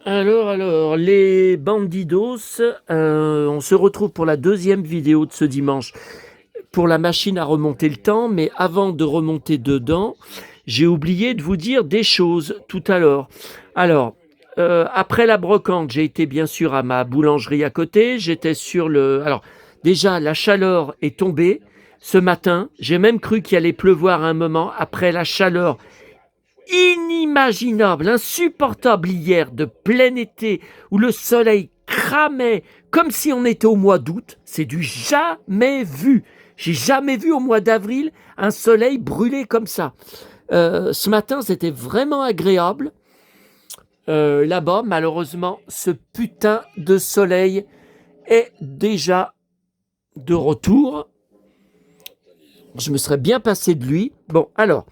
Alors, les bandidos, on se retrouve pour la deuxième vidéo de ce dimanche pour la machine à remonter le temps, mais avant de remonter dedans, j'ai oublié de vous dire des choses tout à l'heure. Alors, après la brocante, j'ai été bien sûr à ma boulangerie à côté, j'étais sur le... Alors, déjà, la chaleur est tombée ce matin, j'ai même cru qu'il allait pleuvoir à un moment, après la chaleur inimaginable, insupportable hier de plein été où le soleil cramait comme si on était au mois d'août, c'est du jamais vu. J'ai jamais vu au mois d'avril un soleil brûler comme ça. Ce matin, c'était vraiment agréable. Là-bas, malheureusement, ce putain de soleil est déjà de retour. Je me serais bien passé de lui. Bon, alors,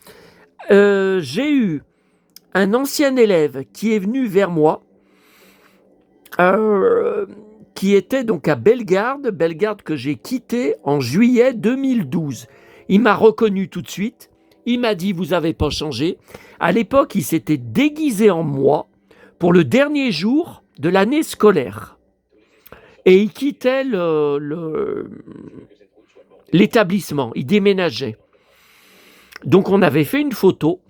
j'ai eu un ancien élève qui est venu vers moi, euh, qui était donc à Bellegarde, Bellegarde que j'ai quitté en juillet 2012. Il m'a reconnu tout de suite. Il m'a dit, vous n'avez pas changé. À l'époque, il s'était déguisé en moi pour le dernier jour de l'année scolaire. Et il quittait l'établissement, il déménageait. Donc on avait fait une photo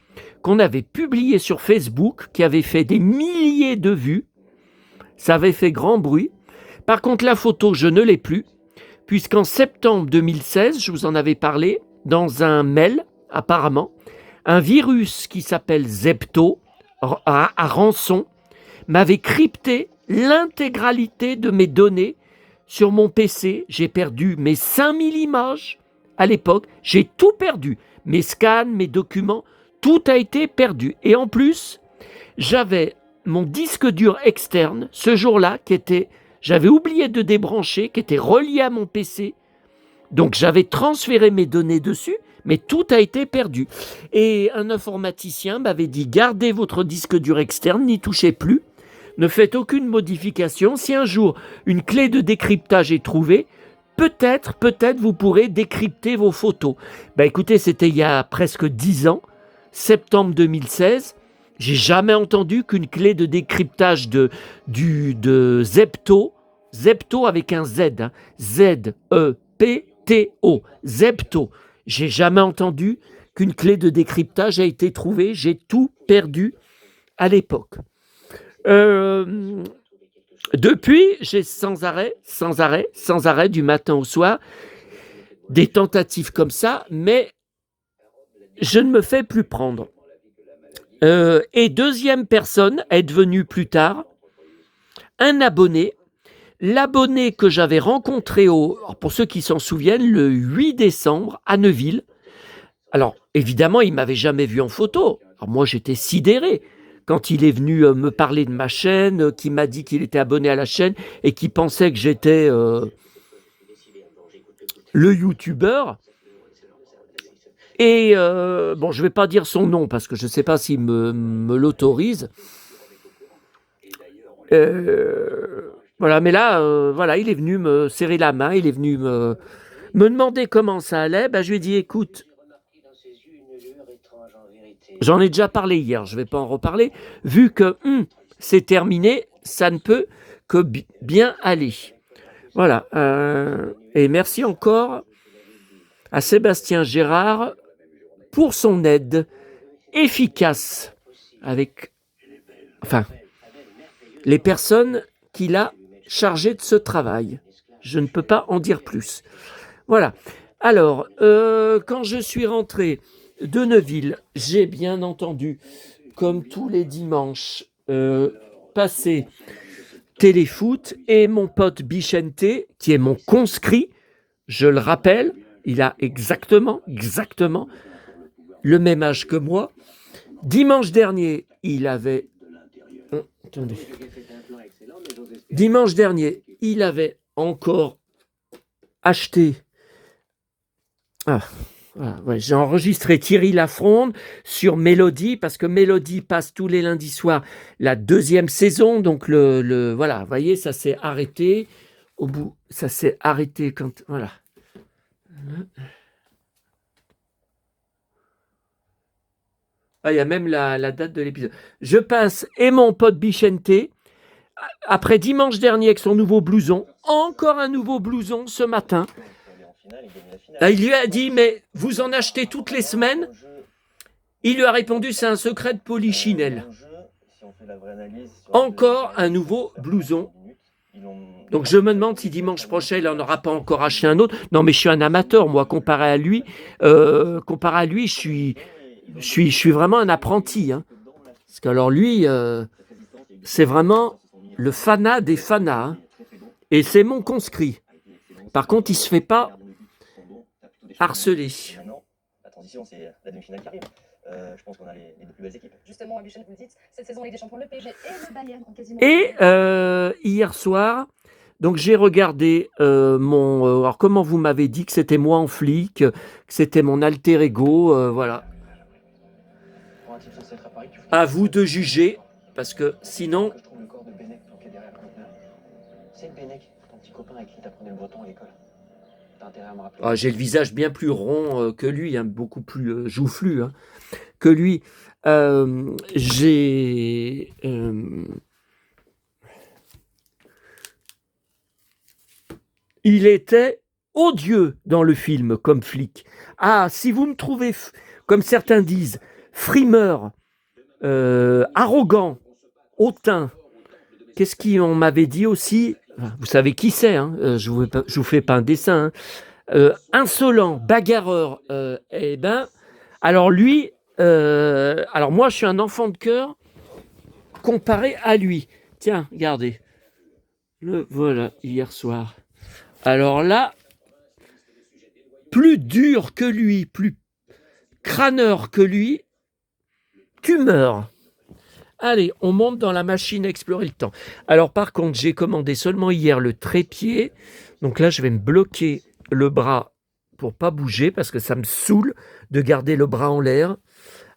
qu'on avait publiée sur Facebook, qui avait fait des milliers de vues. Ça avait fait grand bruit. Par contre, la photo, je ne l'ai plus, puisqu'en septembre 2016, je vous en avais parlé, dans un mail, apparemment, un virus qui s'appelle Zepto, à rançon, m'avait crypté l'intégralité de mes données sur mon PC. J'ai perdu mes 5000 images à l'époque. J'ai tout perdu. Mes scans, mes documents, tout a été perdu. Et en plus, j'avais mon disque dur externe, ce jour-là, j'avais oublié de débrancher, qui était relié à mon PC. Donc j'avais transféré mes données dessus, mais tout a été perdu. Et un informaticien m'avait dit, gardez votre disque dur externe, n'y touchez plus, ne faites aucune modification. Si un jour une clé de décryptage est trouvée, peut-être vous pourrez décrypter vos photos. Écoutez, c'était il y a presque 10 ans, septembre 2016. J'ai jamais entendu qu'une clé de décryptage de Zepto, Zepto avec un Z, hein, Z-E-P-T-O, Zepto. J'ai jamais entendu qu'une clé de décryptage a été trouvée. J'ai tout perdu à l'époque. Euh, Depuis, j'ai sans arrêt, du matin au soir, des tentatives comme ça, mais je ne me fais plus prendre. Et deuxième personne est devenue plus tard un abonné. L'abonné que j'avais rencontré, pour ceux qui s'en souviennent, le 8 décembre à Neuville. Alors, évidemment, il ne m'avait jamais vu en photo. Alors, moi, j'étais sidéré quand il est venu me parler de ma chaîne, qui m'a dit qu'il était abonné à la chaîne et qui pensait que j'étais le youtubeur. Et bon, je ne vais pas dire son nom parce que je ne sais pas s'il me l'autorise. Voilà, mais là, voilà, il est venu me serrer la main, il est venu me demander comment ça allait. Je lui ai dit, écoute, j'en ai déjà parlé hier, je ne vais pas en reparler. Vu que c'est terminé, ça ne peut que bien aller. Voilà. Et merci encore à Sébastien Gérard pour son aide efficace avec, les personnes qu'il a chargées de ce travail. Je ne peux pas en dire plus. Voilà. Alors, quand je suis rentré de Neuville, j'ai bien entendu, comme tous les dimanches, passer Téléfoot et mon pote Bichente, qui est mon conscrit, je le rappelle, il a exactement le même âge que moi. Dimanche dernier, il avait... attendez. Dimanche dernier, il avait encore acheté... j'ai enregistré Thierry Lafronde sur Mélodie, parce que Mélodie passe tous les lundis soirs la deuxième saison, donc voilà, vous voyez, ça s'est arrêté. Au bout, ça s'est arrêté quand... Voilà. Il y a même la date de l'épisode. Je passe et mon pote Bichente, après dimanche dernier avec son nouveau blouson, encore un nouveau blouson ce matin. Il lui a dit, mais vous en achetez toutes les semaines? Il lui a répondu, c'est un secret de polichinelle. Encore un nouveau blouson. Donc je me demande si dimanche prochain, il n'en aura pas encore acheté un autre. Non, mais je suis un amateur, moi, comparé à lui, je suis vraiment un apprenti. Hein. Parce que alors lui, c'est vraiment le fanat des fanats. Hein. Et c'est mon conscrit. Par contre, il ne se fait pas harceler. La transition, c'est la demi-finale qui arrive. Je pense qu'on a les deux plus belles équipes. Justement, Michel, vous le dites, cette saison, Ligue des Champions, le PSG et le Bayern ont quasiment... Et hier soir, donc j'ai regardé alors comment vous m'avez dit que c'était moi en flic, que c'était mon alter ego, voilà. À vous de juger, parce que sinon... Je trouve le corps de Bennec planqué derrière le conteneur. C'est Bennec, ton petit copain avec qui t'apprenais le breton à l'école. T'as intérêt à me rappeler. J'ai le visage bien plus rond que lui, hein, beaucoup plus joufflu hein, que lui. Il était odieux dans le film comme flic. Ah, si vous me trouvez, comme certains disent, frimeur, arrogant, hautain, qu'est-ce qu'on m'avait dit aussi? Vous savez qui c'est, hein, je vous fais pas un dessin. Hein. Insolent, bagarreur, eh ben, alors lui, alors moi je suis un enfant de cœur comparé à lui. Tiens, regardez, le voilà hier soir. Alors là, plus dur que lui, plus crâneur que lui, tu meurs. Allez, on monte dans la machine à explorer le temps. Alors par contre, j'ai commandé seulement hier le trépied. Donc là, je vais me bloquer le bras pour pas bouger parce que ça me saoule de garder le bras en l'air.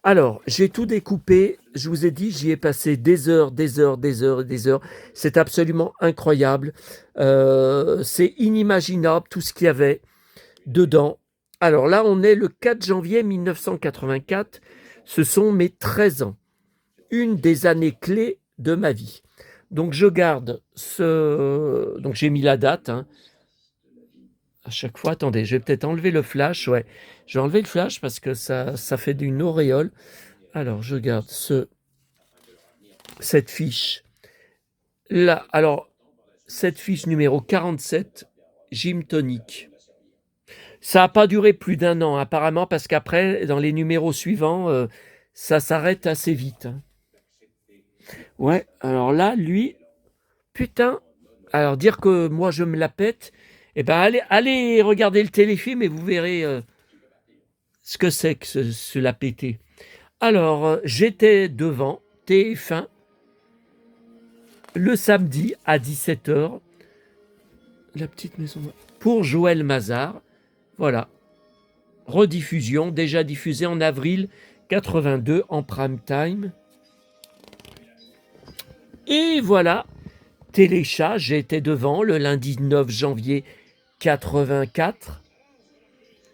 Alors, j'ai tout découpé. Je vous ai dit, j'y ai passé des heures, des heures, des heures et des heures. C'est absolument incroyable. C'est inimaginable tout ce qu'il y avait dedans. Alors là, on est le 4 janvier 1984. Ce sont mes 13 ans. Une des années clés de ma vie. Donc je garde ce... Donc j'ai mis la date. Hein. À chaque fois, attendez, je vais peut-être enlever le flash. Ouais, je vais enlever le flash parce que ça fait une auréole. Alors je garde cette fiche. Là, alors, cette fiche numéro 47, Gym Tonic. Ça n'a pas duré plus d'un an apparemment parce qu'après, dans les numéros suivants, ça s'arrête assez vite. Hein. Ouais, alors là, lui, putain, alors dire que moi je me la pète, eh ben allez regarder le téléfilm et vous verrez ce que c'est que se la péter. Alors, j'étais devant TF1 le samedi à 17h, la petite maison, pour Joël Mazar, voilà, rediffusion, déjà diffusée en avril 82 en prime time. Et voilà, Téléchat, j'étais devant le lundi 9 janvier 84.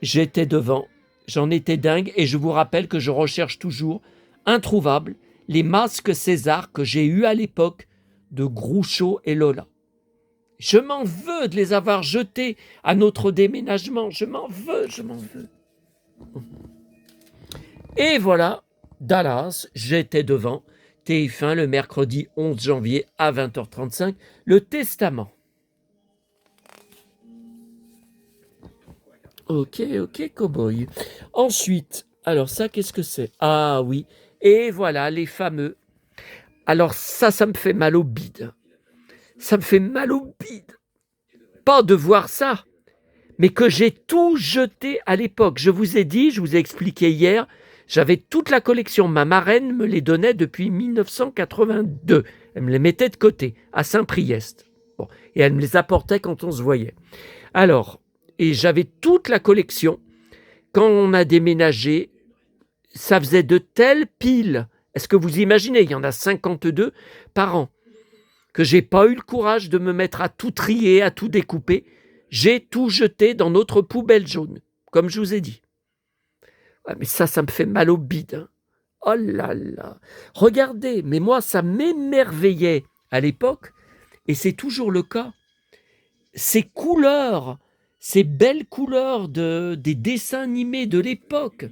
J'étais devant, j'en étais dingue et je vous rappelle que je recherche toujours, introuvable, les masques César que j'ai eus à l'époque de Groucho et Lola. Je m'en veux de les avoir jetés à notre déménagement, je m'en veux. Et voilà, Dallas, j'étais devant, TF1 le mercredi 11 janvier à 20h35, le Testament. Ok, cowboy. Ensuite, alors ça, qu'est-ce que c'est? Ah oui, et voilà, les fameux. Alors ça me fait mal au bide. Ça me fait mal au bide. Pas de voir ça, mais que j'ai tout jeté à l'époque. Je vous ai dit, je vous ai expliqué hier, j'avais toute la collection. Ma marraine me les donnait depuis 1982. Elle me les mettait de côté, à Saint-Priest. Bon, et elle me les apportait quand on se voyait. Alors, et j'avais toute la collection. Quand on a déménagé, ça faisait de telles piles. Est-ce que vous imaginez, il y en a 52 par an, que j'ai pas eu le courage de me mettre à tout trier, à tout découper. J'ai tout jeté dans notre poubelle jaune, comme je vous ai dit. Ouais, mais ça me fait mal au bide. Hein. Oh là là. Regardez, mais moi, ça m'émerveillait à l'époque et c'est toujours le cas. Ces couleurs, ces belles couleurs des dessins animés de l'époque,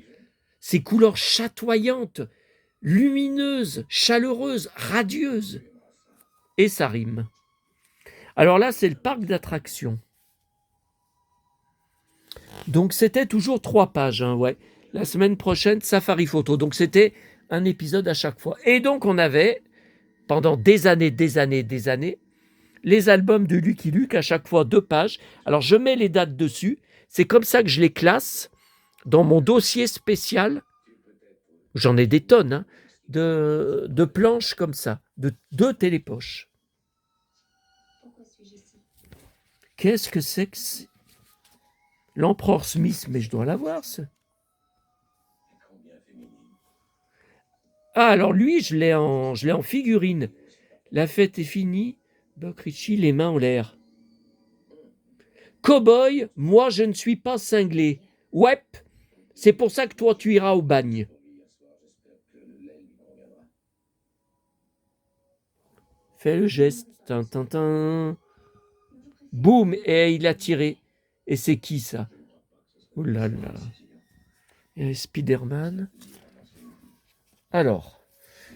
ces couleurs chatoyantes, lumineuses, chaleureuses, radieuses. Et ça rime. Alors là, c'est le parc d'attractions. Donc c'était toujours 3 pages, hein, ouais. La semaine prochaine, Safari Photo. Donc c'était un épisode à chaque fois. Et donc on avait, pendant des années, les albums de Lucky Luke, à chaque fois 2 pages. Alors je mets les dates dessus. C'est comme ça que je les classe dans mon dossier spécial. J'en ai des tonnes, hein, de planches comme ça, de 2 télépoches. Qu'est-ce que c'est que c'est? L'empereur Smith, mais je dois l'avoir, ça. Ah, alors lui, je l'ai en figurine. La fête est finie. Buck Ritchie, les mains en l'air. Cowboy, moi je ne suis pas cinglé. Ouais, c'est pour ça que toi tu iras au bagne. Fais le geste. Tintin. Boum, et il a tiré. Et c'est qui ça? Oh là là. Et Spider-Man. Alors,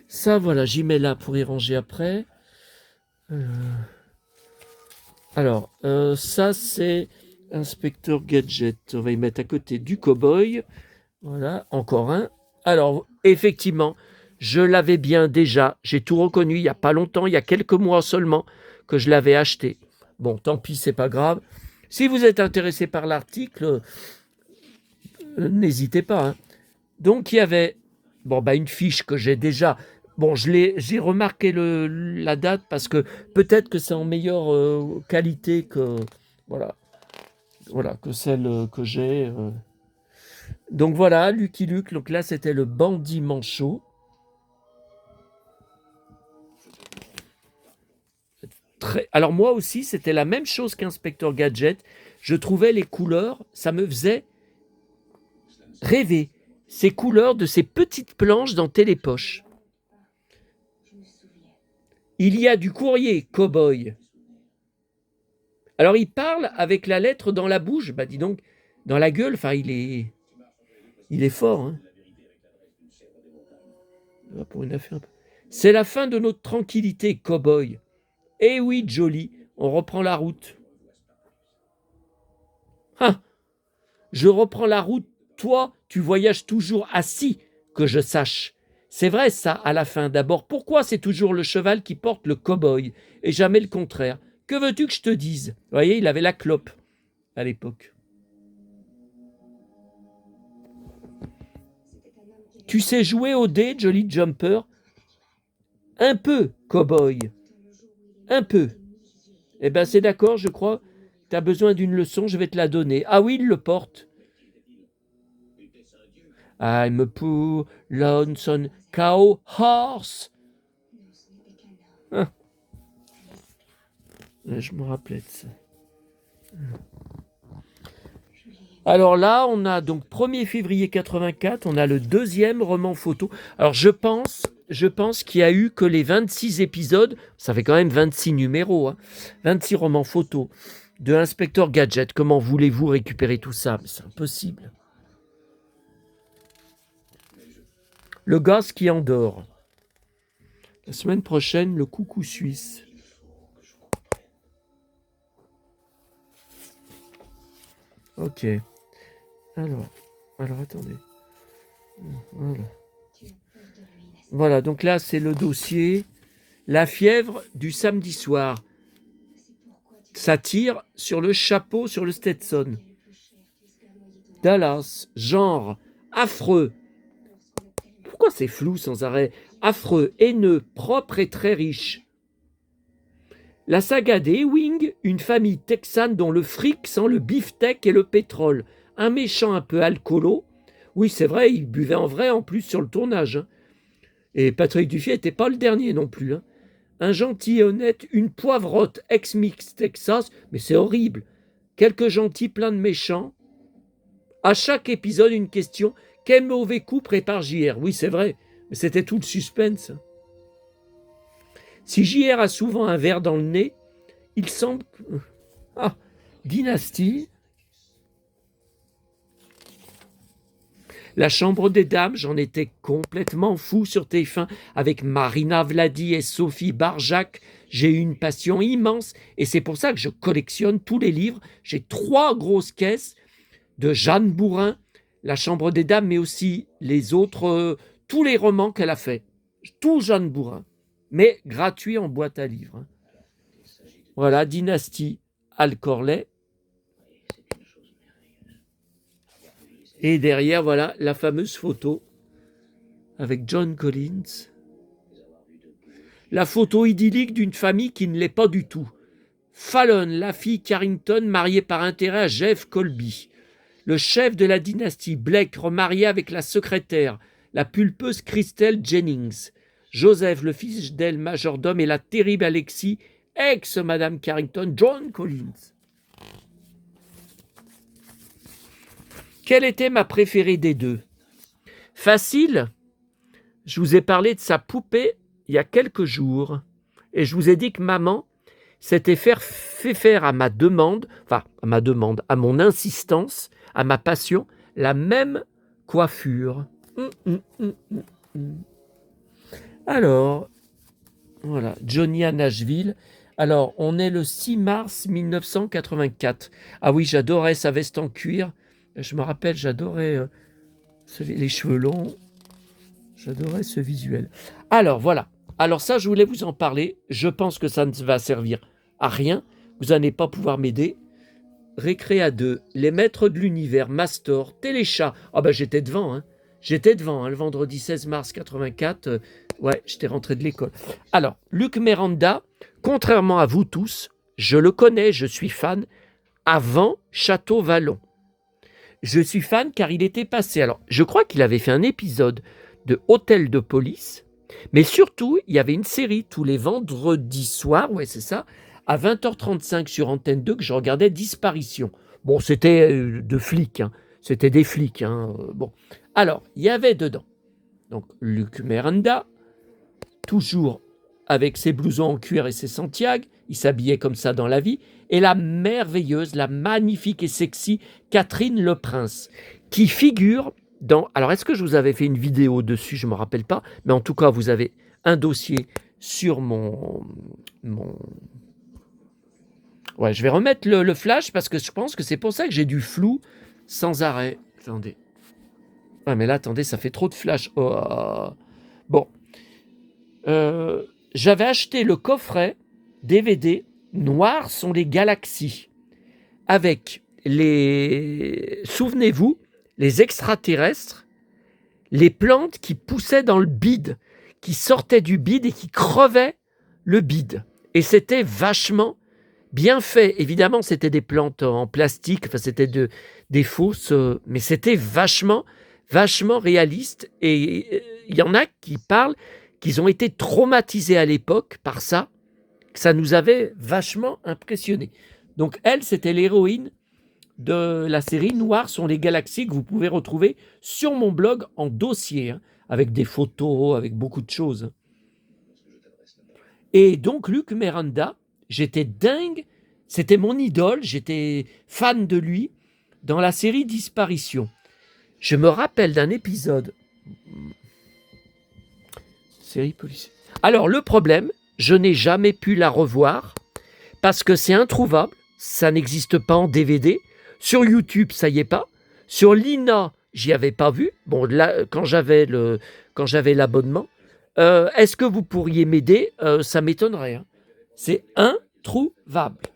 ça voilà, j'y mets là pour y ranger après. Alors, ça c'est Inspecteur Gadget. On va y mettre à côté du cowboy. Voilà, encore un. Alors, effectivement, je l'avais bien déjà. J'ai tout reconnu il n'y a pas longtemps, il y a quelques mois seulement, que je l'avais acheté. Bon, tant pis, c'est pas grave. Si vous êtes intéressé par l'article, n'hésitez pas. Hein. Donc, il y avait une fiche que j'ai déjà. Bon, j'ai remarqué la date parce que peut-être que c'est en meilleure qualité que que celle que j'ai. Donc voilà, Lucky Luke. Donc là, c'était le bandit manchot. Alors moi aussi, c'était la même chose qu'Inspecteur Gadget. Je trouvais les couleurs, ça me faisait rêver. Ces couleurs de ces petites planches dans Télépoche. Il y a du courrier, cow-boy. Alors il parle avec la lettre dans la bouche. Bah dis donc, dans la gueule, enfin il est fort. Hein. Pour une affaire. C'est la fin de notre tranquillité, cow-boy. Eh oui, Jolly, on reprend la route. Ah, je reprends la route, toi, tu voyages toujours assis, que je sache. C'est vrai ça, à la fin. D'abord, pourquoi c'est toujours le cheval qui porte le cow-boy, et jamais le contraire? Que veux-tu que je te dise? Vous voyez, il avait la clope à l'époque. Tu sais jouer au dé, Jolly Jumper? Un peu, cow-boy. Un peu. Eh bien, c'est d'accord, je crois. Tu as besoin d'une leçon, je vais te la donner. Ah oui, il le porte. I'm a poor, lonesome cow horse. Ah. Je me rappelais de ça. Alors là, on a donc 1er février 84, on a le 2e roman photo. Alors je pense qu'il n'y a eu que les 26 épisodes, ça fait quand même 26 numéros, hein, 26 romans photos de Inspecteur Gadget. Comment voulez-vous récupérer tout ça? C'est impossible. Le gaz qui endort. La semaine prochaine, le coucou suisse. Ok. Alors attendez. Voilà, donc là, c'est le dossier. La fièvre du samedi soir. Ça tire sur le chapeau, sur le Stetson. Dallas, genre, affreux. Pourquoi c'est flou sans arrêt? Affreux, haineux, propre et très riche. La saga des Ewing, une famille texane dont le fric sent le beefsteak et le pétrole. Un méchant un peu alcoolo. Oui, c'est vrai, il buvait en vrai en plus sur le tournage. Hein. Et Patrick Duffier n'était pas le dernier non plus. Hein. Un gentil et honnête, une poivrotte ex-mix Texas, mais c'est horrible. Quelques gentils pleins de méchants. À chaque épisode, une question. Quel mauvais coup prépare JR? Oui, c'est vrai, mais c'était tout le suspense. Si JR a souvent un verre dans le nez, il semble... Ah, Dynastie. La Chambre des Dames, j'en étais complètement fou sur TF1 avec Marina Vladi et Sophie Barjac. J'ai eu une passion immense et c'est pour ça que je collectionne tous les livres. J'ai 3 grosses caisses de Jeanne Bourrin, La Chambre des Dames, mais aussi les autres, tous les romans qu'elle a fait. Tout Jeanne Bourrin, mais gratuit en boîte à livres. Voilà, Dynastie, Al Corley. Et derrière, voilà, la fameuse photo avec John Collins. La photo idyllique d'une famille qui ne l'est pas du tout. Fallon, la fille Carrington, mariée par intérêt à Jeff Colby. Le chef de la dynastie, Blake, remarié avec la secrétaire, la pulpeuse Christelle Jennings. Joseph, le fils d'elle, majordome, et la terrible Alexis, ex-Madame Carrington, John Collins. Quelle était ma préférée des deux? Facile. Je vous ai parlé de sa poupée il y a quelques jours et je vous ai dit que maman s'était fait faire à ma demande, à mon insistance, à ma passion, la même coiffure. Alors, voilà, Johnny à Nashville. Alors, on est le 6 mars 1984. Ah oui, j'adorais sa veste en cuir. Je me rappelle, j'adorais les cheveux longs. J'adorais ce visuel. Alors, voilà. Alors ça, je voulais vous en parler. Je pense que ça ne va servir à rien. Vous n'allez pas pouvoir m'aider. Récréa 2, Les Maîtres de l'Univers, Mastor, Téléchat. Ah ben, j'étais devant, hein. J'étais devant, hein, le vendredi 16 mars 84. Ouais, j'étais rentré de l'école. Alors, Luc Miranda, contrairement à vous tous, je le connais, je suis fan, avant Château Vallon. Je suis fan car il était passé. Alors, je crois qu'il avait fait un épisode de Hôtel de police, mais surtout, il y avait une série tous les vendredis soirs, ouais, c'est ça, à 20h35 sur Antenne 2 que je regardais, Disparition. Bon, c'était de flics, hein. C'était des flics. Hein. Bon. Alors, il y avait dedans, donc, Luc Miranda, toujours avec ses blousons en cuir et ses Santiago, il s'habillait comme ça dans la vie, et la merveilleuse, la magnifique et sexy Catherine Le Prince, qui figure dans... Alors, est-ce que je vous avais fait une vidéo dessus? Je ne me rappelle pas, mais en tout cas, vous avez un dossier sur mon... Ouais, je vais remettre le flash parce que je pense que c'est pour ça que j'ai du flou sans arrêt. Attendez. Ah, mais là, attendez, ça fait trop de flash. Oh. Bon. J'avais acheté le coffret DVD Noirs sont les galaxies avec les... Souvenez-vous, les extraterrestres, les plantes qui poussaient dans le bide, qui sortaient du bide et qui crevaient le bide. Et c'était vachement bien fait. Évidemment, c'était des plantes en plastique, enfin, c'était des fausses, mais c'était vachement réaliste. Et il y en a qui parlent qu'ils ont été traumatisés à l'époque par ça, que ça nous avait vachement impressionnés. Donc elle, c'était l'héroïne de la série Noirs sont les galaxies que vous pouvez retrouver sur mon blog en dossier, hein, avec des photos, avec beaucoup de choses. Et donc Luc Miranda, j'étais dingue, c'était mon idole, j'étais fan de lui dans la série Disparition. Je me rappelle d'un épisode... Série policière. Alors le problème, je n'ai jamais pu la revoir parce que c'est introuvable, ça n'existe pas en DVD. Sur YouTube, ça y est pas. Sur l'INA, j'y avais pas vu. Bon, là, quand j'avais l'abonnement. Est-ce que vous pourriez m'aider? Ça m'étonnerait. Hein. C'est introuvable.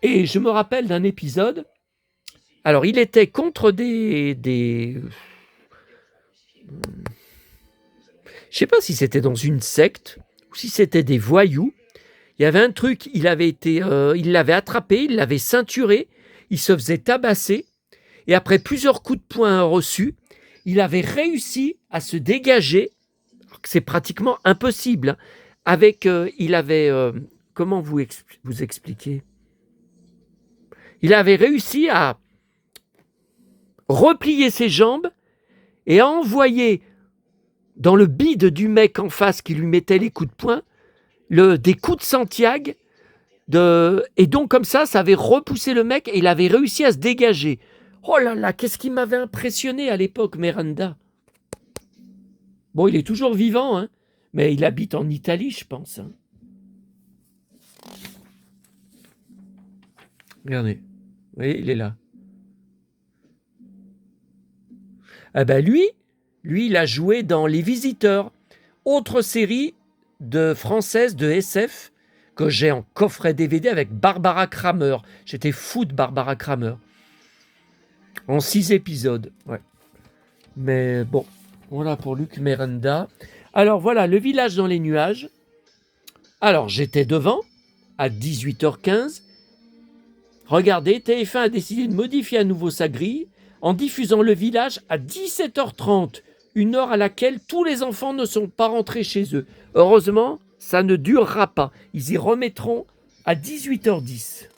Et je me rappelle d'un épisode. Alors, il était contre des... Je ne sais pas si c'était dans une secte ou si c'était des voyous. Il y avait un truc, il l'avait attrapé, il l'avait ceinturé, il se faisait tabasser, et après plusieurs coups de poing reçus, il avait réussi à se dégager, c'est pratiquement impossible, avec, il avait, comment vous expliquer? Il avait réussi à replier ses jambes et à envoyer dans le bide du mec en face qui lui mettait les coups de poing, des coups de Santiago. Et donc, comme ça avait repoussé le mec et il avait réussi à se dégager. Oh là là, qu'est-ce qui m'avait impressionné à l'époque, Miranda. Bon, il est toujours vivant, hein, mais il habite en Italie, je pense. Hein. Regardez. Vous voyez, il est là. Ah ben lui, il a joué dans Les Visiteurs, autre série française de SF que j'ai en coffret DVD avec Barbara Kramer. J'étais fou de Barbara Kramer. En 6 épisodes, ouais. Mais bon, voilà pour Luc Miranda. Alors voilà, Le village dans les nuages. Alors j'étais devant à 18h15. Regardez, TF1 a décidé de modifier à nouveau sa grille en diffusant Le village à 17h30, une heure à laquelle tous les enfants ne sont pas rentrés chez eux. Heureusement, ça ne durera pas. Ils y remettront à 18h10.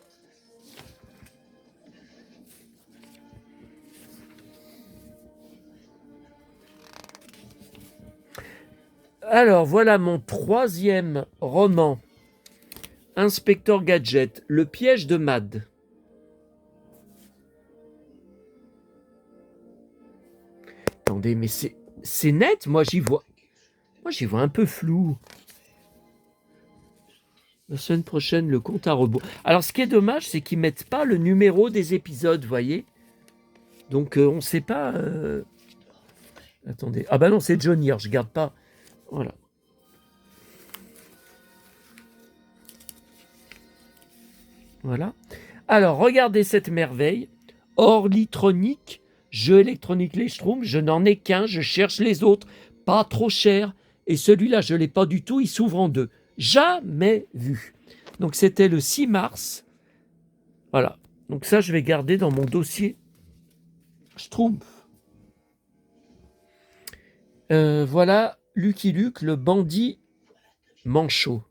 Alors, voilà mon 3e roman. Inspecteur Gadget, Le piège de Mad. Attendez, mais c'est net, moi j'y vois un peu flou. La semaine prochaine, le compte à rebours. Alors, ce qui est dommage, c'est qu'ils mettent pas le numéro des épisodes, vous voyez. Donc, on ne sait pas... Attendez. Ah bah non, c'est Johnny, alors je garde pas... Voilà. Voilà. Alors, regardez cette merveille. Orlytronique, jeu électronique Les Schtroumpfs. Je n'en ai qu'un, je cherche les autres. Pas trop cher. Et celui-là, je ne l'ai pas du tout, il s'ouvre en 2. Jamais vu. Donc, c'était le 6 mars. Voilà. Donc ça, je vais garder dans mon dossier Schtroumpf. Voilà Lucky Luke, le bandit manchot.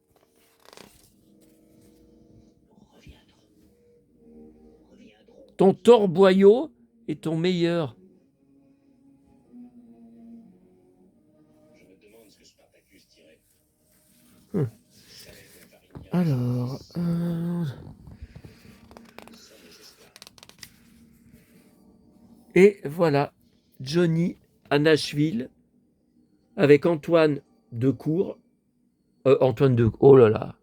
Ton torboyau est ton meilleur. Alors... Et voilà, Johnny à Nashville, avec Antoine Decour. Oh là là.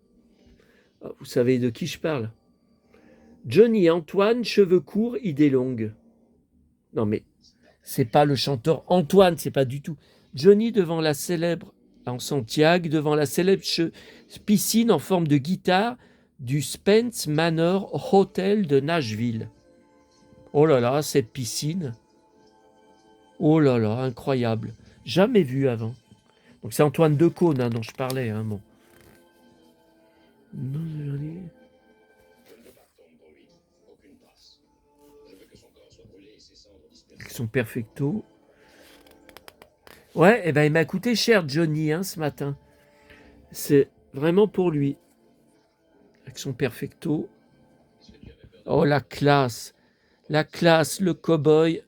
Vous savez de qui je parle? Johnny et Antoine, cheveux courts, idées longues. Non mais, c'est pas le chanteur Antoine, c'est pas du tout. Johnny devant la célèbre, en Santiago, devant la célèbre piscine en forme de guitare du Spence Manor Hotel de Nashville. Oh là là, cette piscine. Oh là là, incroyable. Jamais vu avant. Donc c'est Antoine Decaune dont je parlais. Hein, bon. Avec son perfecto. Ouais, eh ben, il m'a coûté cher Johnny ce matin. C'est vraiment pour lui. Avec son perfecto. Oh la classe. La classe, le cow-boy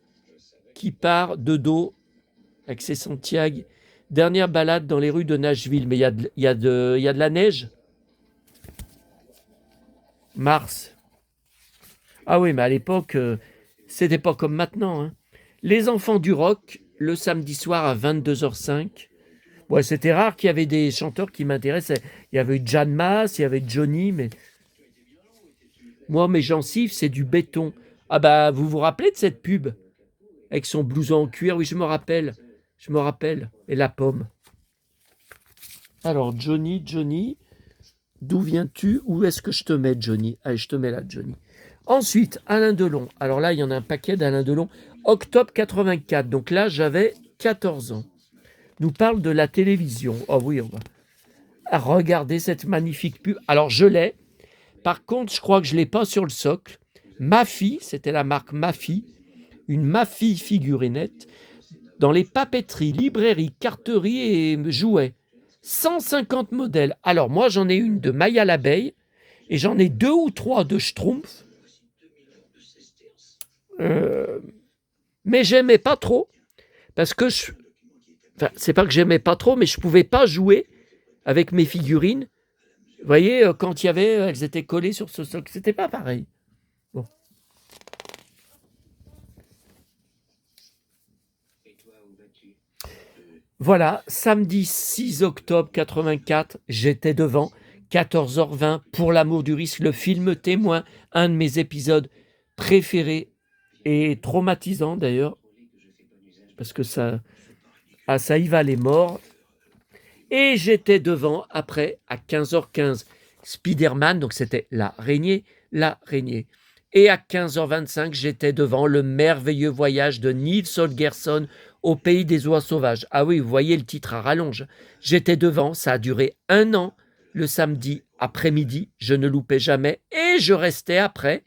qui part de dos avec ses Santiago. Dernière balade dans les rues de Nashville. Mais il y a de la neige. Mars. Ah oui, mais à l'époque, c'était pas comme maintenant. Hein. Les enfants du rock, le samedi soir à 22h05. Ouais, c'était rare qu'il y avait des chanteurs qui m'intéressaient. Il y avait eu Jan Maas, il y avait Johnny, mais... Moi, mes gencives, c'est du béton. Ah bah, vous vous rappelez de cette pub? Avec son blouson en cuir, oui, je me rappelle. Et la pomme. Alors, Johnny, d'où viens-tu? Où est-ce que je te mets, Johnny? Allez, je te mets là, Johnny. Ensuite, Alain Delon. Alors là, il y en a un paquet d'Alain Delon. Octobre 84. Donc là, j'avais 14 ans. Nous parle de la télévision. Oh oui, on va regarder cette magnifique pub. Alors, je l'ai. Par contre, je crois que je ne l'ai pas sur le socle. Mafi, c'était la marque Mafi. Une Mafi figurinette. Dans les papeteries, librairies, carteries et jouets. 150 modèles. Alors, moi, j'en ai une de Maya l'abeille. Et j'en ai 2 ou 3 de Schtroumpf. Mais j'aimais pas trop. Parce que c'est pas que j'aimais pas trop, mais je pouvais pas jouer avec mes figurines Vous voyez, quand il y avait, elles étaient collées sur ce socle. C'était pas pareil. Bon. Voilà, samedi 6 octobre 84, j'étais devant, 14h20, Pour l'amour du risque, le film témoin, un de mes épisodes préférés et traumatisant d'ailleurs, parce que ça y va les morts. Et j'étais devant, après, à 15h15, Spider-Man, donc c'était l'araignée. Et à 15h25, j'étais devant Le merveilleux voyage de Niels Holgersson au pays des oies sauvages. Ah oui, vous voyez le titre à rallonge. J'étais devant, ça a duré 1 an, le samedi après-midi, je ne loupais jamais, et je restais après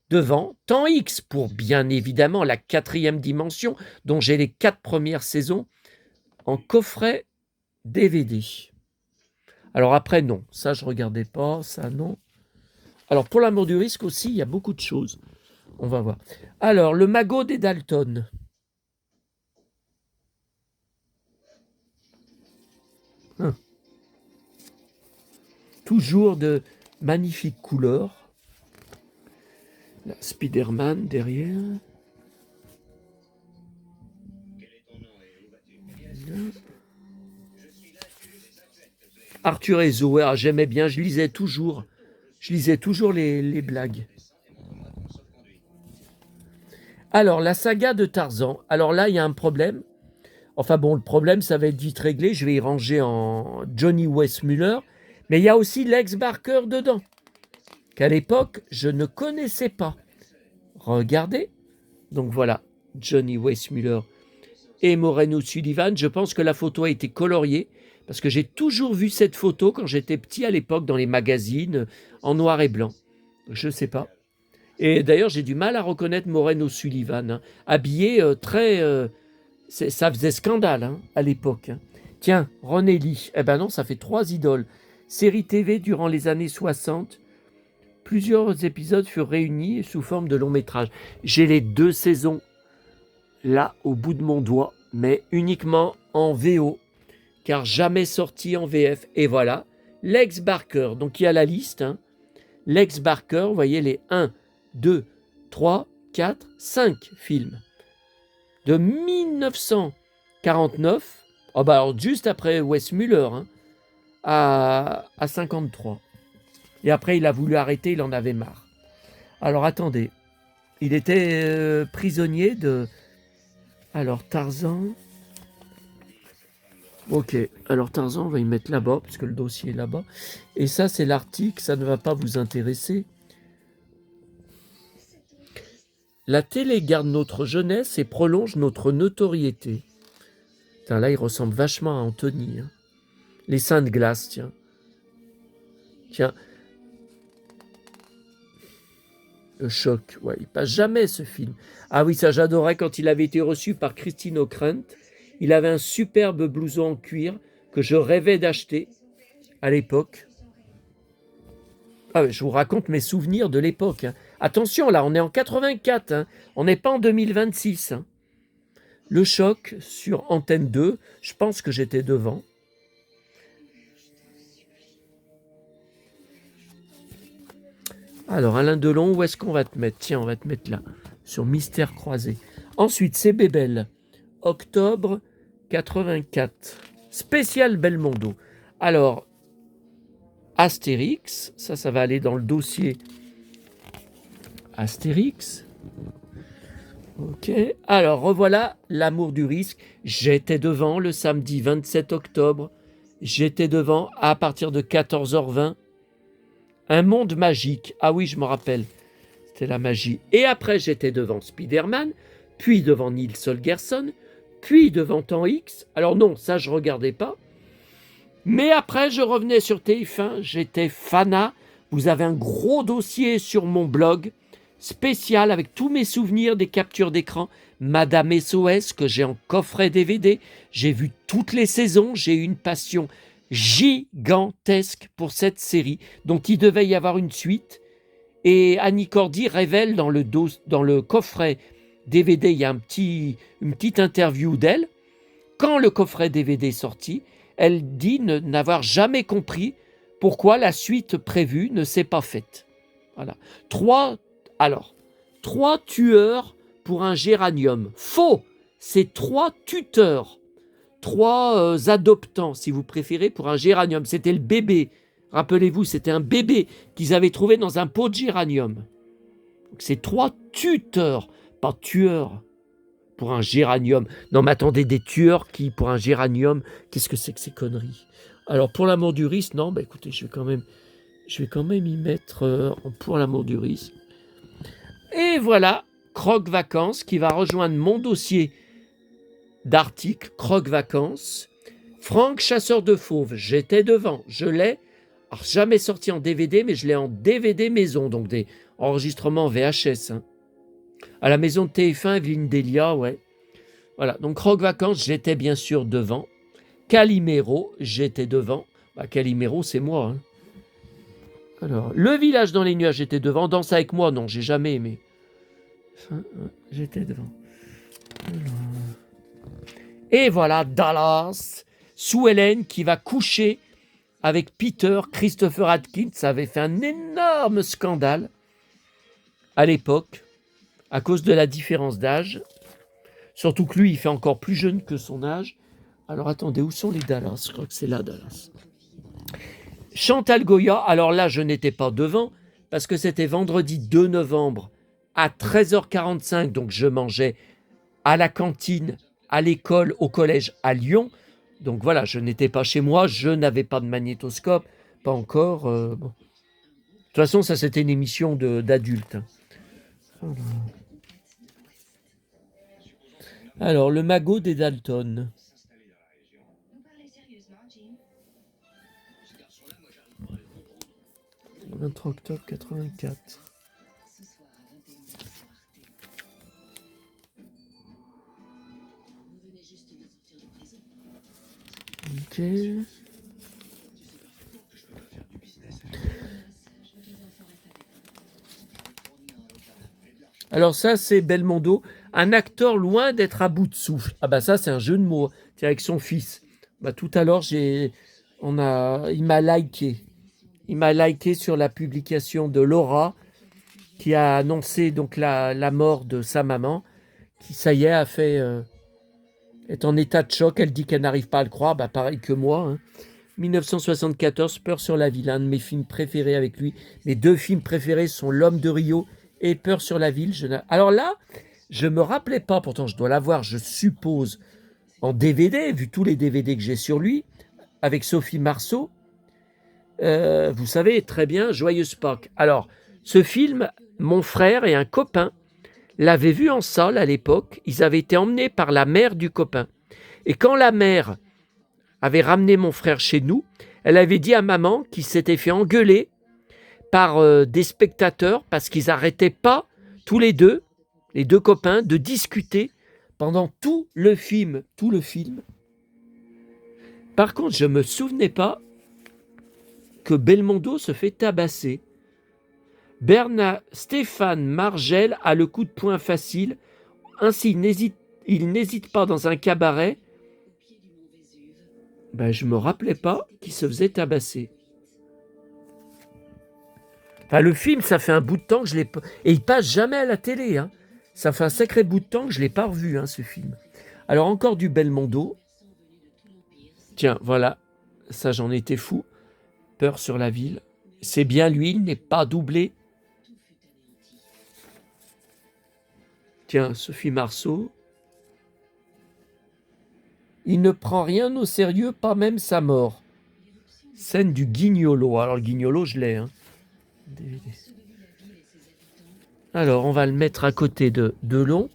devant Temps X pour bien évidemment la 4e dimension, dont j'ai les 4 premières saisons en coffret DVD. Alors après, non, ça je regardais pas, ça non. Alors pour l'amour du risque aussi, il y a beaucoup de choses. On va voir. Alors, le magot des Dalton. Toujours de magnifiques couleurs. La Spider-Man derrière. Arthur et Zoé, j'aimais bien, je lisais toujours les blagues. Alors, la saga de Tarzan. Alors là, il y a un problème. Enfin bon, le problème, ça va être vite réglé. Je vais y ranger en Johnny Weissmuller. Mais il y a aussi Lex Barker dedans, qu'à l'époque, je ne connaissais pas. Regardez. Donc voilà, Johnny Weissmuller et Maureen O'Sullivan. Je pense que la photo a été coloriée, parce que j'ai toujours vu cette photo quand j'étais petit à l'époque dans les magazines, en noir et blanc. Je ne sais pas. Et d'ailleurs, j'ai du mal à reconnaître Maureen O'Sullivan, hein, habillée très... ça faisait scandale hein, à l'époque. Hein. Tiens, René Lee. Eh ben non, ça fait 3 idoles. Série TV durant les années 60. Plusieurs épisodes furent réunis sous forme de long métrage. J'ai les 2 saisons là au bout de mon doigt, mais uniquement en VO, car jamais sorti en VF. Et voilà, Lex Barker. Donc il y a la liste. Hein. Lex Barker, vous voyez les 1, 2, 3, 4, 5 films. De 1949, oh bah alors juste après Weissmuller, hein, à 53. Et après, il a voulu arrêter, il en avait marre. Alors attendez, il était prisonnier de... Alors Tarzan... Ok, alors Tarzan, on va y mettre là-bas, puisque le dossier est là-bas. Et ça, c'est l'article, ça ne va pas vous intéresser. La télé garde notre jeunesse et prolonge notre notoriété. Putain, là, il ressemble vachement à Anthony. Hein. Les seins de glace, tiens. Tiens. Le choc, ouais, il passe jamais ce film. Ah oui, ça j'adorais quand il avait été reçu par Christine O'Krent. Il avait un superbe blouson en cuir que je rêvais d'acheter à l'époque. Ah, je vous raconte mes souvenirs de l'époque. Hein. Attention, là, on est en 84. Hein. On n'est pas en 2026. Hein. Le choc sur Antenne 2. Je pense que j'étais devant. Alors, Alain Delon, où est-ce qu'on va te mettre? Tiens, on va te mettre là, sur Mystère croisé. Ensuite, c'est Bébel. Octobre 84. Spécial Belmondo. Alors, Astérix. Ça va aller dans le dossier Astérix. Ok. Alors, revoilà L'amour du risque. J'étais devant le samedi 27 octobre. J'étais devant à partir de 14h20. Un monde magique. Ah oui, je me rappelle. C'était la magie. Et après, j'étais devant Spider-Man, puis devant Niels Holgersson, puis devant Temps X. Alors non, ça, je ne regardais pas. Mais après, je revenais sur TF1. J'étais fanat. Vous avez un gros dossier sur mon blog spécial avec tous mes souvenirs des captures d'écran. Madame SOS, que j'ai en coffret DVD. J'ai vu toutes les saisons. J'ai eu une passion gigantesque pour cette série, dont il devait y avoir une suite. Et Annie Cordy révèle dans le coffret DVD, il y a une petite interview d'elle. Quand le coffret DVD est sorti, elle dit n'avoir jamais compris pourquoi la suite prévue ne s'est pas faite. Voilà. 3 tueurs pour un géranium. Faux, c'est 3 tuteurs, 3 adoptants, si vous préférez, pour un géranium. C'était le bébé. Rappelez-vous, c'était un bébé qu'ils avaient trouvé dans un pot de géranium. Donc, c'est 3 tuteurs, pas tueurs, pour un géranium. Non, mais attendez, des tueurs qui, pour un géranium, qu'est-ce que c'est que ces conneries? Alors, pour l'amour du risque, non, bah écoutez, je vais quand même y mettre pour l'amour du risque. Et voilà, Croque Vacances qui va rejoindre mon dossier d'articles Croque Vacances. Franck Chasseur de Fauves, j'étais devant, je l'ai. Alors, jamais sorti en DVD, mais je l'ai en DVD maison, donc des enregistrements VHS. Hein. À la maison de TF1, Evelyne Delia, ouais. Voilà, donc Croque Vacances, j'étais bien sûr devant. Calimero, j'étais devant. Bah, Calimero, c'est moi. Hein. Alors, Le Village dans les nuages, j'étais devant. Danse avec moi, non, j'ai jamais aimé. Enfin, j'étais devant. Et voilà, Dallas, Sue Ellen qui va coucher avec Peter. Christopher Atkins avait fait un énorme scandale à l'époque à cause de la différence d'âge. Surtout que lui, il fait encore plus jeune que son âge. Alors attendez, où sont les Dallas? Je crois que c'est là, Dallas. Chantal Goya, alors là, je n'étais pas devant, parce que c'était vendredi 2 novembre à 13h45, donc je mangeais à la cantine, à l'école, au collège à Lyon. Donc voilà, je n'étais pas chez moi, je n'avais pas de magnétoscope, pas encore. Bon. De toute façon, ça c'était une émission d'adultes. Alors, le magot des Dalton. 23 octobre 84. Ok. Alors ça, c'est Belmondo, un acteur loin d'être à bout de souffle. Ah bah ça, c'est un jeu de mots. C'est avec son fils. Bah tout à l'heure, il m'a liké. Il m'a liké sur la publication de Laura, qui a annoncé donc la mort de sa maman, qui ça y est est en état de choc. Elle dit qu'elle n'arrive pas à le croire. Bah pareil que moi. Hein. 1974, Peur sur la ville, un de mes films préférés avec lui. Mes 2 films préférés sont L'Homme de Rio et Peur sur la ville. Alors là, je me rappelais pas, pourtant je dois l'avoir, je suppose, en DVD, vu tous les DVD que j'ai sur lui, avec Sophie Marceau. Vous savez très bien, Joyeuse Pâques. Alors, ce film, mon frère et un copain l'avaient vu en salle à l'époque. Ils avaient été emmenés par la mère du copain. Et quand la mère avait ramené mon frère chez nous, elle avait dit à maman qu'il s'était fait engueuler par des spectateurs parce qu'ils n'arrêtaient pas, tous les deux copains, de discuter pendant tout le film. Par contre, je ne me souvenais pas que Belmondo se fait tabasser. Stéphane Margel a le coup de poing facile. Ainsi, il n'hésite pas dans un cabaret. Ben, je ne me rappelais pas qu'il se faisait tabasser. Enfin, le film, ça fait un bout de temps que je l'ai pas... Et il passe jamais à la télé. Hein. Ça fait un sacré bout de temps que je ne l'ai pas revu, hein, ce film. Alors, encore du Belmondo. Tiens, voilà. Ça, j'en étais fou. Peur sur la ville. C'est bien lui, il n'est pas doublé. Tiens, Sophie Marceau. Il ne prend rien au sérieux, pas même sa mort. Scène du Guignolo. Alors, le Guignolo, je l'ai. Hein. DVD. Alors, on va le mettre à côté de Delon.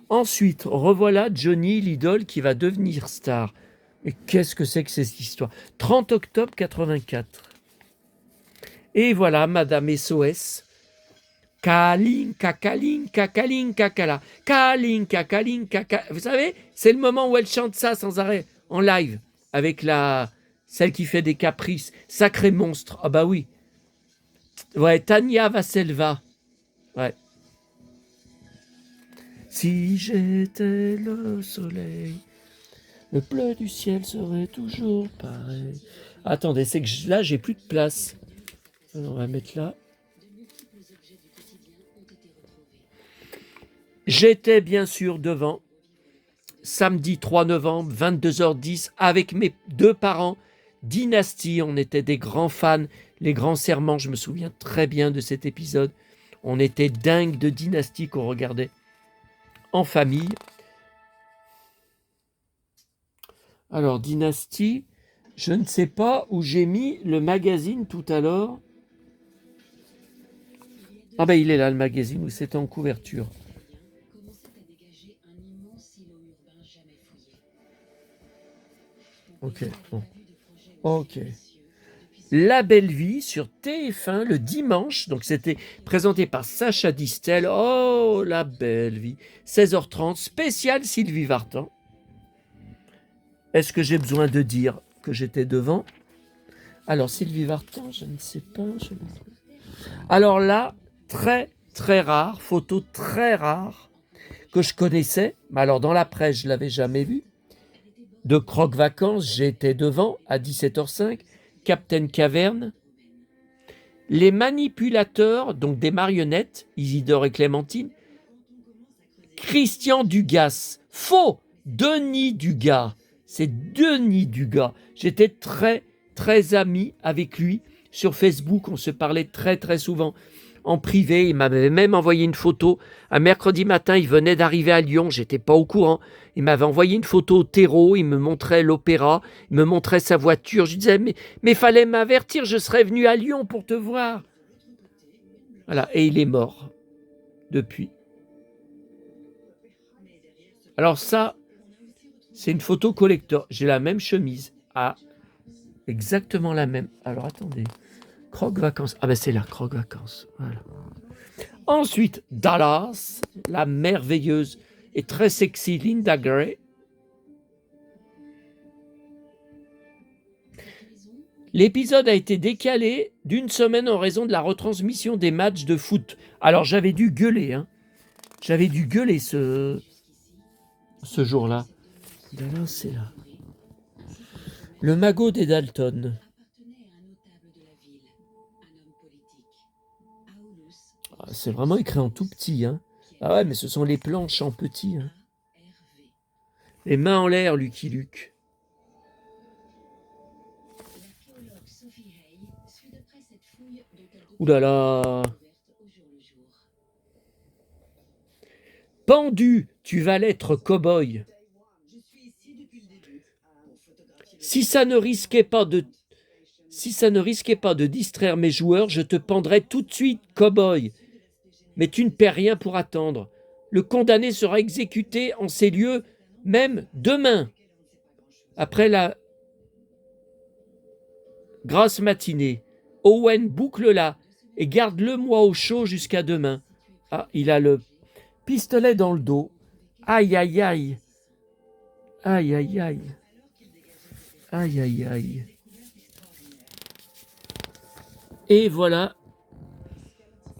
Ensuite, revoilà Johnny, l'idole qui va devenir star. Mais qu'est-ce que c'est que cette histoire? 30 octobre 84. Et voilà, Madame SOS. Kalinka, Kalinka, Kalinka, Kala. Kalinka, Kalinka, Kala. Vous savez, c'est le moment où elle chante ça sans arrêt, en live, avec celle qui fait des caprices. Sacré monstre. Ah bah oui. Ouais, Tania Vasselva. Ouais. Si j'étais le soleil, le bleu du ciel serait toujours pareil. Attendez, c'est que là, j'ai plus de place. Alors, on va mettre là. J'étais bien sûr devant, samedi 3 novembre, 22h10, avec mes 2 parents. Dynastie, on était des grands fans. Les Grands Serments, je me souviens très bien de cet épisode. On était dingue de Dynastie qu'on regardait en famille. Alors, Dynastie, je ne sais pas où j'ai mis le magazine tout à l'heure. Ah ben, il est là, le magazine, où c'était en couverture. Ok, bon. Ok. La Belle Vie sur TF1 le dimanche. Donc, c'était présenté par Sacha Distel. Oh, La Belle Vie. 16h30, spécial Sylvie Vartan. Est-ce que j'ai besoin de dire que j'étais devant? Alors, Sylvie Vartan, je ne sais pas. Alors là, très, très rare, photo très rare, que je connaissais. Mais alors, dans la presse, je ne l'avais jamais vue. De Croque Vacances, j'étais devant à 17h05. Captain Caverne. Les manipulateurs, donc des marionnettes, Isidore et Clémentine. Christian Dugas. Faux! Denis Dugas. C'est Denis Dugas. J'étais très, très ami avec lui. Sur Facebook, on se parlait très, très souvent en privé. Il m'avait même envoyé une photo. Un mercredi matin, il venait d'arriver à Lyon. J'étais pas au courant. Il m'avait envoyé une photo au terreau. Il me montrait l'opéra. Il me montrait sa voiture. Je disais, mais fallait m'avertir. Je serais venu à Lyon pour te voir. Voilà. Et il est mort depuis. Alors ça, c'est une photo collector. J'ai la même chemise. Ah, exactement la même. Alors attendez. Croque Vacances. Ah ben c'est là, Croque Vacances. Voilà. Ensuite, Dallas, la merveilleuse et très sexy Linda Gray. L'épisode a été décalé d'1 semaine en raison de la retransmission des matchs de foot. Alors j'avais dû gueuler, hein. J'avais dû gueuler ce jour-là. Dallas, c'est là. Le magot des Dalton. Ah, c'est vraiment écrit en tout petit, hein. Ah ouais, mais ce sont les planches en petit, hein. Les mains en l'air, Lucky Luke. Ouh là là. Pendu, tu vas l'être cow-boy. Si ça ne risquait pas de distraire mes joueurs, je te pendrais tout de suite, cow-boy. Mais tu ne perds rien pour attendre. Le condamné sera exécuté en ces lieux, même demain, après la grasse matinée. Owen, boucle-la et garde-le moi au chaud jusqu'à demain. Ah, il a le pistolet dans le dos. Aïe, aïe, aïe. Aïe, aïe, aïe. Aïe, aïe, aïe. Et voilà.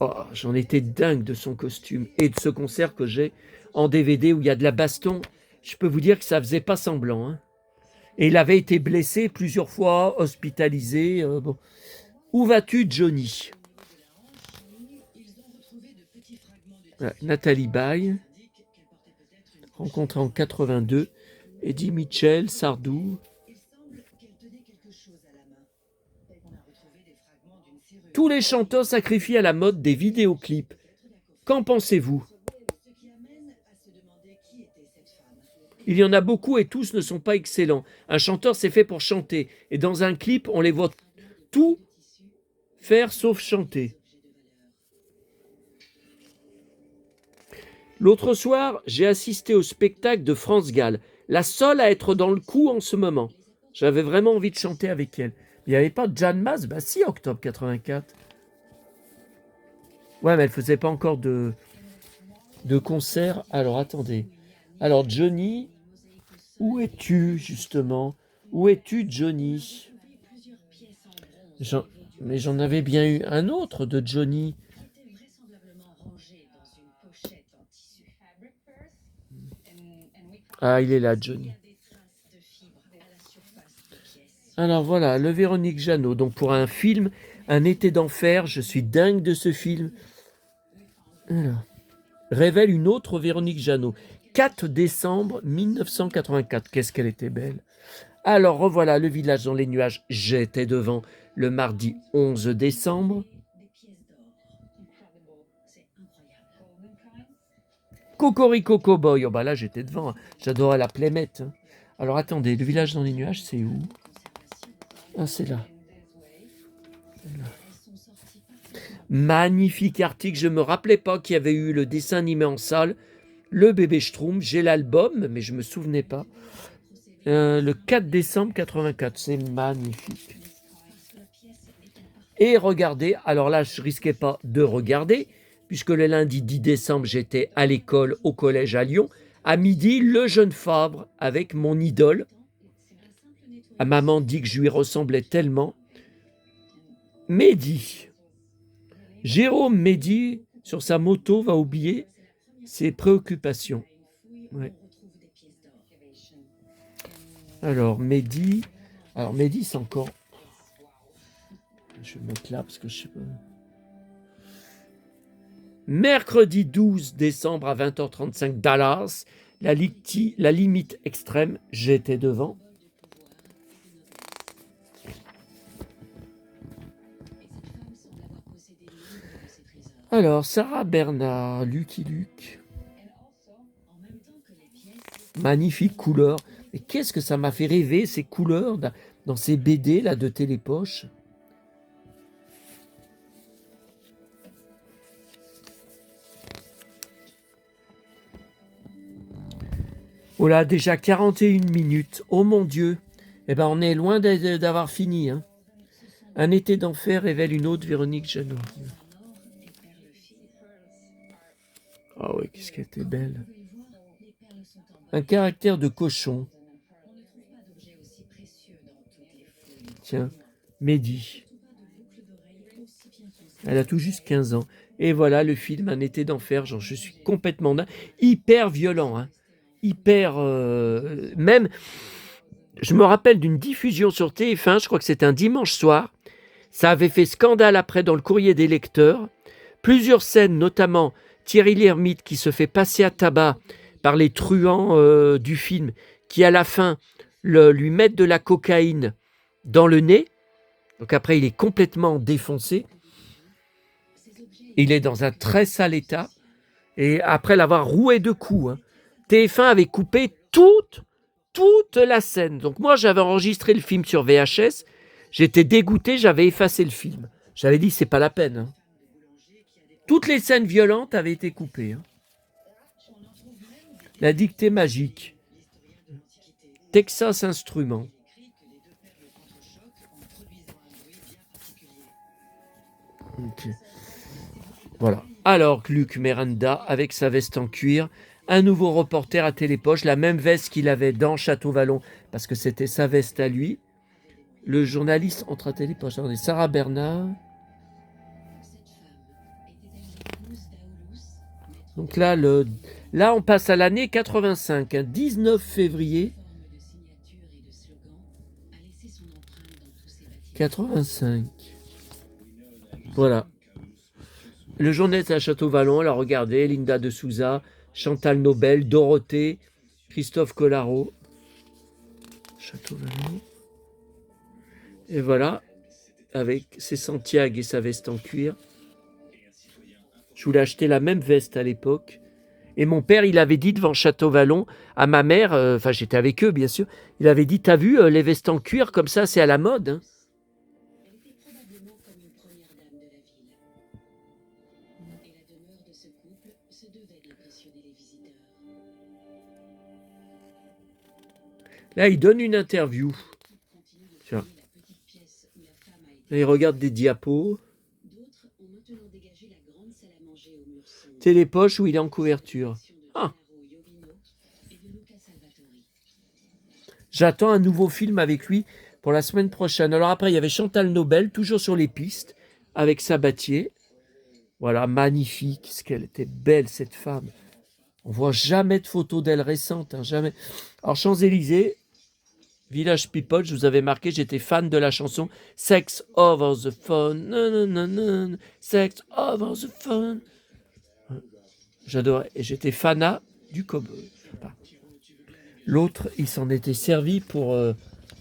Oh, j'en étais dingue de son costume et de ce concert que j'ai en DVD où il y a de la baston. Je peux vous dire que ça faisait pas semblant, hein. Et il avait été blessé plusieurs fois, hospitalisé. Bon. Où vas-tu, Johnny? Voilà, Nathalie Baye, rencontrée en 82. Eddie Mitchell, Sardou. Tous les chanteurs sacrifient à la mode des vidéoclips. Qu'en pensez-vous? Il y en a beaucoup et tous ne sont pas excellents. Un chanteur, c'est fait pour chanter. Et dans un clip, on les voit tout faire sauf chanter. L'autre soir, j'ai assisté au spectacle de France Gall, la seule à être dans le coup en ce moment. J'avais vraiment envie de chanter avec elle. Il n'y avait pas Jeanne Maz? Bah si, octobre 84. Ouais, mais elle faisait pas encore de concert. Alors, attendez. Alors, Johnny, où es-tu, justement? Où es-tu, Johnny? Mais j'en avais bien eu un autre de Johnny. Ah, il est là, Johnny. Alors voilà, le Véronique Jeannot. Donc pour un film, Un été d'enfer, je suis dingue de ce film. Alors, révèle une autre Véronique Jeannot. 4 décembre 1984. Qu'est-ce qu'elle était belle. Alors revoilà Le village dans les nuages. J'étais devant le mardi 11 décembre. Cocorico Cowboy. Oh bah là j'étais devant. J'adorais la Playmate. Alors attendez, Le village dans les nuages, c'est où? Ah, c'est là. Magnifique article. Je me rappelais pas qu'il y avait eu le dessin animé en salle. Le bébé Schtroumpf. J'ai l'album, mais je me souvenais pas. Le 4 décembre 84. C'est magnifique. Et regardez, alors là, je risquais pas de regarder, puisque le lundi 10 décembre, j'étais à l'école, au collège à Lyon. À midi, Le Jeune Fabre, avec mon idole. Maman dit que je lui ressemblais tellement. Mehdi. Jérôme Mehdi, sur sa moto, va oublier ses préoccupations. Ouais. Alors, Mehdi, c'est encore... Je vais mettre là, parce que je sais pas... Mercredi 12 décembre à 20h35, Dallas, la limite extrême, j'étais devant. Alors, Sarah Bernard, Lucky Luke. Magnifique couleur. Mais qu'est-ce que ça m'a fait rêver, ces couleurs dans ces BD là de Télépoche. Oh là, déjà 41 minutes. Oh mon Dieu. Eh ben, on est loin d'avoir fini. Hein. Un été d'enfer révèle une autre Véronique Jeannot. Ah oui, qu'est-ce qu'elle était belle. Un caractère de cochon. Tiens, Mehdi. Elle a tout juste 15 ans. Et voilà le film Un été d'enfer. Genre, je suis complètement hyper violent. Hein. Hyper... même... Je me rappelle d'une diffusion sur TF1, je crois que c'était un dimanche soir. Ça avait fait scandale après dans le courrier des lecteurs. Plusieurs scènes, notamment Thierry Lhermitte qui se fait passer à tabac par les truands du film, qui à la fin lui mettent de la cocaïne dans le nez. Donc après, il est complètement défoncé. Il est dans un très sale état. Et après l'avoir roué de coups, hein, TF1 avait coupé toute la scène. Donc moi, j'avais enregistré le film sur VHS. J'étais dégoûté, j'avais effacé le film. J'avais dit, c'est pas la peine. Hein. Toutes les scènes violentes avaient été coupées. Hein. La dictée magique. Texas Instruments. Okay. Voilà. Alors, Luc Merenda, avec sa veste en cuir, un nouveau reporter à Télépoche, la même veste qu'il avait dans Château-Vallon, parce que c'était sa veste à lui. Le journaliste entre à Télépoche. Attendez, Sarah Bernard. Donc là, on passe à l'année 85, hein, 19 février 85. Voilà. Le journaliste à Château-Vallon, là, regardez, Linda de Souza, Chantal Nobel, Dorothée, Christophe Collaro. Château-Vallon. Et voilà, avec ses Santiago et sa veste en cuir. Je voulais acheter la même veste à l'époque. Et mon père, il avait dit devant Château-Vallon à ma mère, enfin j'étais avec eux bien sûr, il avait dit, t'as vu les vestes en cuir comme ça, c'est à la mode. Hein. Là, il donne une interview. Tiens. Là, il regarde des diapos. Télépoche où il est en couverture. Ah. J'attends un nouveau film avec lui pour la semaine prochaine. Alors après, il y avait Chantal Nobel, toujours sur les pistes, avec Sabatier. Voilà, magnifique. Qu'est-ce qu'elle était belle, cette femme. On voit jamais de photos d'elle récentes, hein, jamais. Alors, Champs-Élysées. Village People, je vous avais marqué, j'étais fan de la chanson Sex Over the Phone. Nanana, Sex Over the Phone. J'adorais. Et j'étais fanat du cowboy. L'autre, il s'en était servi pour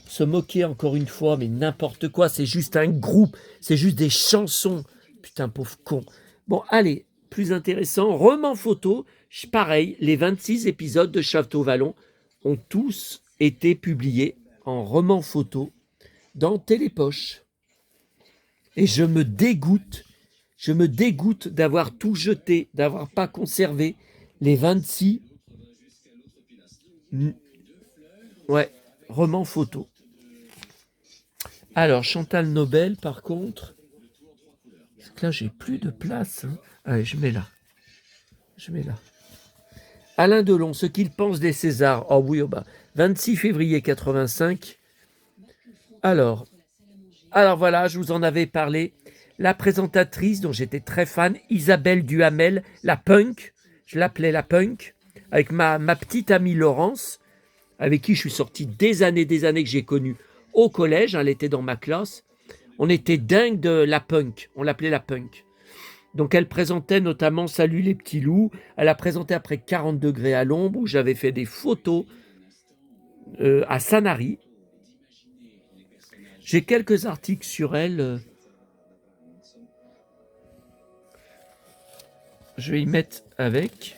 se moquer encore une fois, mais n'importe quoi. C'est juste un groupe. C'est juste des chansons. Putain, pauvre con. Bon, allez, plus intéressant. Roman photo. Pareil, les 26 épisodes de Château Vallon ont tous été publiés en roman photo dans Télépoche. Et je me dégoûte d'avoir tout jeté, d'avoir pas conservé les 26 romans photo. Alors, Chantal Nobel, par contre, là, j'ai plus de place. Hein. Allez, je mets là. Alain Delon, ce qu'il pense des Césars. Oh oui, 26 février 85. Alors voilà, je vous en avais parlé. La présentatrice, dont j'étais très fan, Isabelle Duhamel, la punk, je l'appelais la punk, avec ma petite amie Laurence, avec qui je suis sorti des années que j'ai connues au collège. Elle était dans ma classe. On était dingue de la punk. On l'appelait la punk. Donc elle présentait notamment Salut les petits loups. Elle a présenté après 40 degrés à l'ombre, où j'avais fait des photos à Sanary. J'ai quelques articles sur elle. Je vais y mettre avec.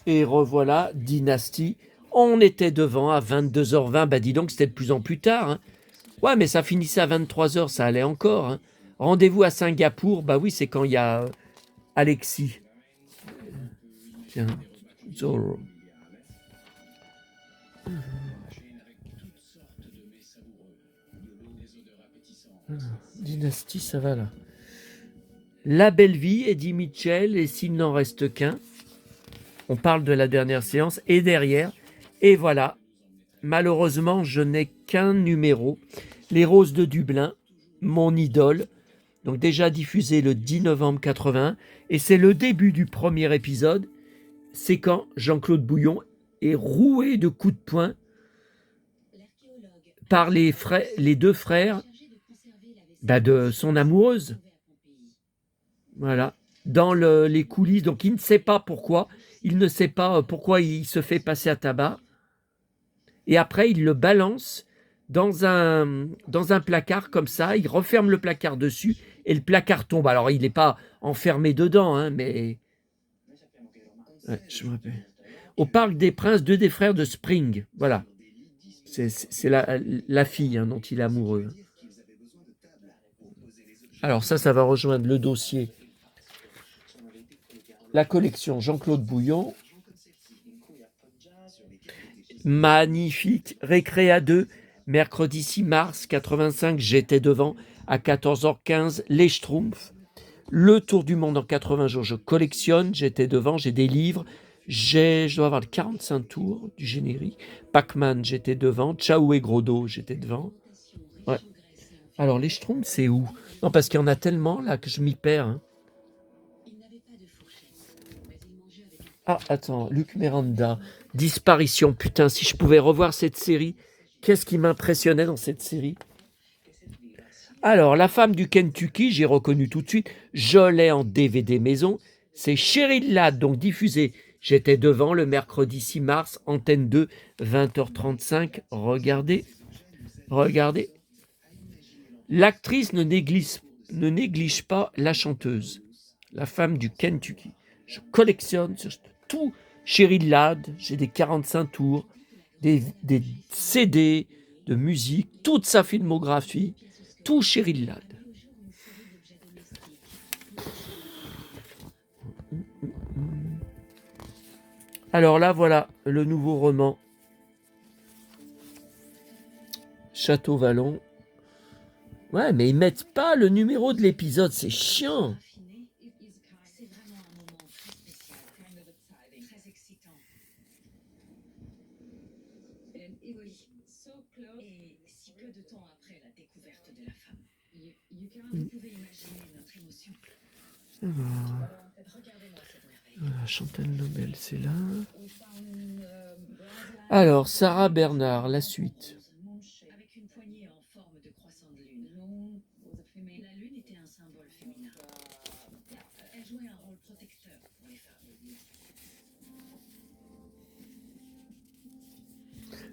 Et revoilà, Dynasty. On était devant à 22h20. Bah dis donc, c'était de plus en plus tard. Hein. Ouais, mais ça finissait à 23h, ça allait encore. Hein. Rendez-vous à Singapour. Bah oui, c'est quand il y a Alexis. Tiens, Zorro. Dynasty, ça va là. La belle vie, Eddie Mitchell, et s'il n'en reste qu'un. On parle de la dernière séance. Et derrière, et voilà. Malheureusement, je n'ai qu'un numéro. Les Roses de Dublin, mon idole. Donc déjà diffusé le 10 novembre 80. Et c'est le début du premier épisode. C'est quand Jean-Claude Bouillon est roué de coups de poing par les deux frères de son amoureuse. Voilà. Dans les coulisses. Donc il ne sait pas pourquoi. Il ne sait pas pourquoi il se fait passer à tabac. Et après, il le balance dans un placard comme ça. Il referme le placard dessus et le placard tombe. Alors, il n'est pas enfermé dedans, hein, mais... Ouais, je me rappelle. Au Parc des Princes, 2 des frères de Spring. Voilà. C'est la fille dont il est amoureux. Alors ça va rejoindre le dossier. La collection Jean-Claude Bouillon. Magnifique. Récré à 2. Mercredi 6 mars 85, j'étais devant à 14h15. Les Schtroumpfs. Le Tour du monde en 80 jours, je collectionne. J'étais devant, j'ai des livres. Je dois avoir 45 tours du générique. Pac-Man, j'étais devant. Ciao et Grodo, j'étais devant. Ouais. Alors, les Schtroumpfs, c'est où? Non, parce qu'il y en a tellement là que je m'y perds. Hein. Ah, attends, Luc Miranda. Disparition. Putain, si je pouvais revoir cette série, qu'est-ce qui m'impressionnait dans cette série? Alors, La femme du Kentucky, j'ai reconnu tout de suite. Je l'ai en DVD maison. C'est Cheryl Ladd, donc diffusé. J'étais devant le mercredi 6 mars, antenne 2, 20h35. Regardez. L'actrice ne néglige pas la chanteuse. La femme du Kentucky. Je collectionne tout. Cheryl Ladd, j'ai des 45 tours, des CD de musique, toute sa filmographie. Tout Cheryl Ladd. Alors là, voilà le nouveau roman. Château Vallon. Ouais, mais ils mettent pas le numéro de l'épisode, c'est chiant. C'est vraiment un moment très spécial, kind of exciting, très excitant. And it was so close. Et si peu de temps après la découverte de la femme. Vous pouvez imaginer notre émotion. Regardez-moi cette merveille. Chantal Nobel, c'est là. Alors, Sarah Bernard, la suite. Avec une poignée en forme de croissant de lune. La lune était un symbole féminin. Elle jouait un rôle protecteur pour les femmes.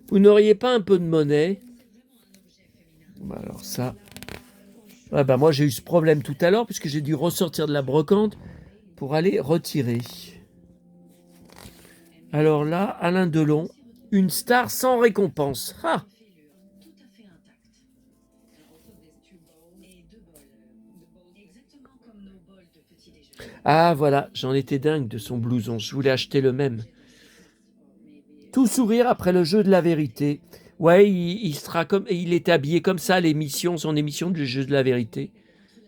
Vous n'auriez pas un peu de monnaie? C'est vraiment un objet féminin. Bah alors ça... Ah bah moi j'ai eu ce problème tout à l'heure puisque j'ai dû ressortir de la brocante pour aller retirer. Alors là, Alain Delon, une star sans récompense. Ah, Fêlure, tout à fait intacte. Et deux bols. Exactement comme nos bols de petit déjeuner. ah voilà, j'en étais dingue de son blouson. Je voulais acheter le même. Tout sourire après le jeu de la vérité. Ouais, il sera comme, il était habillé comme ça, l'émission, son émission du jeu de la vérité.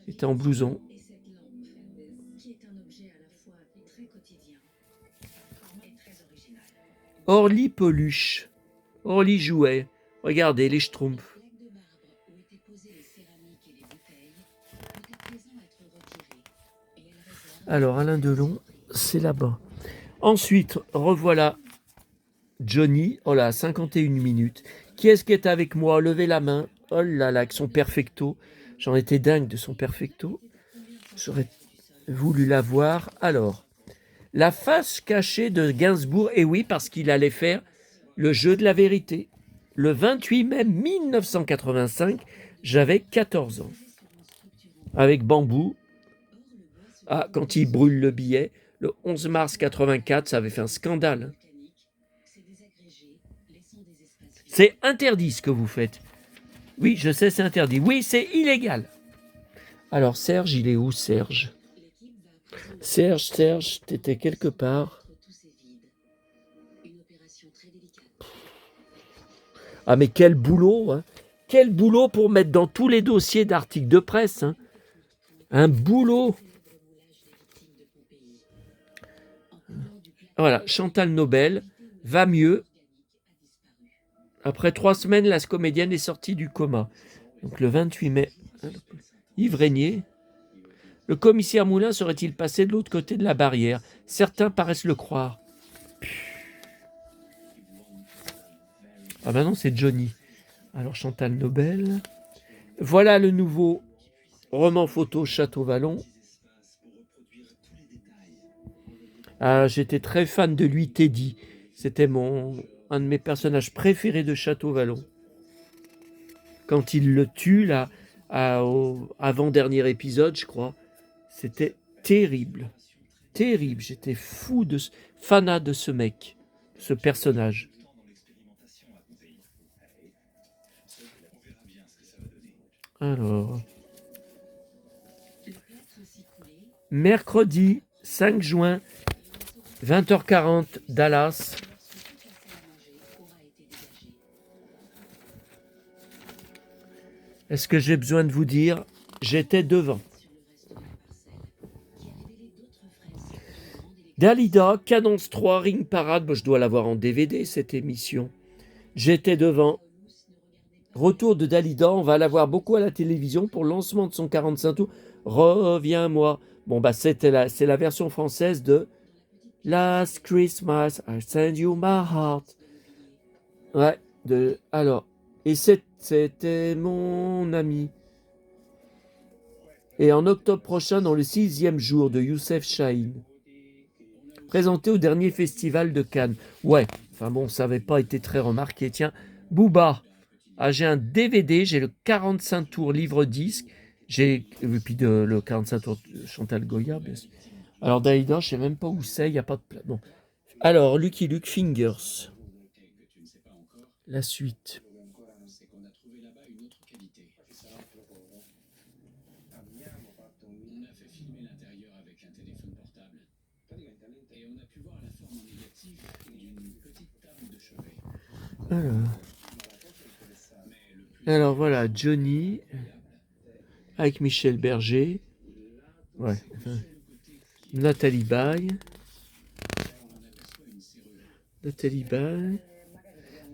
Il était en blouson. Et cette lampe, qui est un objet à la fois très quotidien et très original. Orly Peluche. Orly Jouet. Regardez les Schtroumpfs. La plaque de marbre où étaient posées les céramiques et les bouteilles peut à présent être retirée. Et elle réserve Alors Alain Delon, c'est là-bas. Ensuite, revoilà Johnny. Oh là, 51 minutes. Qui est-ce qui est avec moi? Levez la main. Oh là là, avec son perfecto. J'en étais dingue de son perfecto. J'aurais voulu la voir. Alors, la face cachée de Gainsbourg. Et oui, parce qu'il allait faire le jeu de la vérité. Le 28 mai 1985, j'avais 14 ans. Avec Bambou. Ah, quand il brûle le billet. Le 11 mars 84, ça avait fait un scandale. volcanique, c'est désagrégé, laissant des espaces vides. C'est interdit ce que vous faites. Oui, je sais, c'est interdit. Oui, c'est illégal. Alors, Serge, il est où, Serge? L'équipe va à présent Serge, t'étais quelque part. mettre tous ces vides. Une opération très délicate. Ah, mais quel boulot, hein. Quel boulot pour mettre dans tous les dossiers d'articles de presse, hein. Un boulot. Célèbre moulage des victimes de Pompéi. En couleur du plat Voilà, Chantal Nobel va mieux. organique a disparu. Après 3 semaines, la comédienne est sortie du coma. Donc le 28 mai. Yves Régnier. Le commissaire Moulin serait-il passé de l'autre côté de la barrière? Certains paraissent le croire. Ah ben non, c'est Johnny. Alors Chantal Nobel. Voilà le nouveau roman photo Château Vallon. Ah, j'étais très fan de lui, Teddy. C'était un de mes personnages préférés de Château Vallon. Quand il le tue, là, au avant-dernier épisode, je crois, c'était terrible. Terrible. J'étais fou fanat de ce mec, ce personnage. Alors, Le plâtre ainsi coulé, mercredi 5 juin, 20h40, Dallas. toute la salle à manger aura été dégagée. Est-ce que j'ai besoin de vous dire? J'étais devant. Sur le reste de la parcelle, qui a révélé d'autres fresques d'une grande élégance. Dalida, Cadence 3, Ring Parade. Bon, je dois l'avoir en DVD, cette émission. J'étais devant. Remousse ne regardait pas Retour de Dalida, on va la voir beaucoup à la télévision pour le lancement de son 45 tours. Reviens-moi. Bon, bah, c'est la version française de Last Christmas, I send you my heart. Ouais, alors, et c'était mon ami. Et en octobre prochain, dans le 6e jour de Youssef Chahine, présenté au dernier festival de Cannes. Ouais, enfin bon, ça n'avait pas été très remarqué. Tiens, Booba. Ah, j'ai un DVD, j'ai le 45 tours livre-disque. Et puis le 45 tours de Chantal Goya, bien sûr. Alors Dalida, je sais même pas où c'est, il n'y a pas de place. Bon. Alors, Lucky Luke Fingers. La suite. C'est qu'on a trouvé là-bas une autre qualité. On a fait filmer l'intérieur avec un téléphone portable. Et on a pu voir la forme en négatif d'une petite table de chevet. Alors voilà, Johnny avec Michel Berger. Ouais. Nathalie Baye.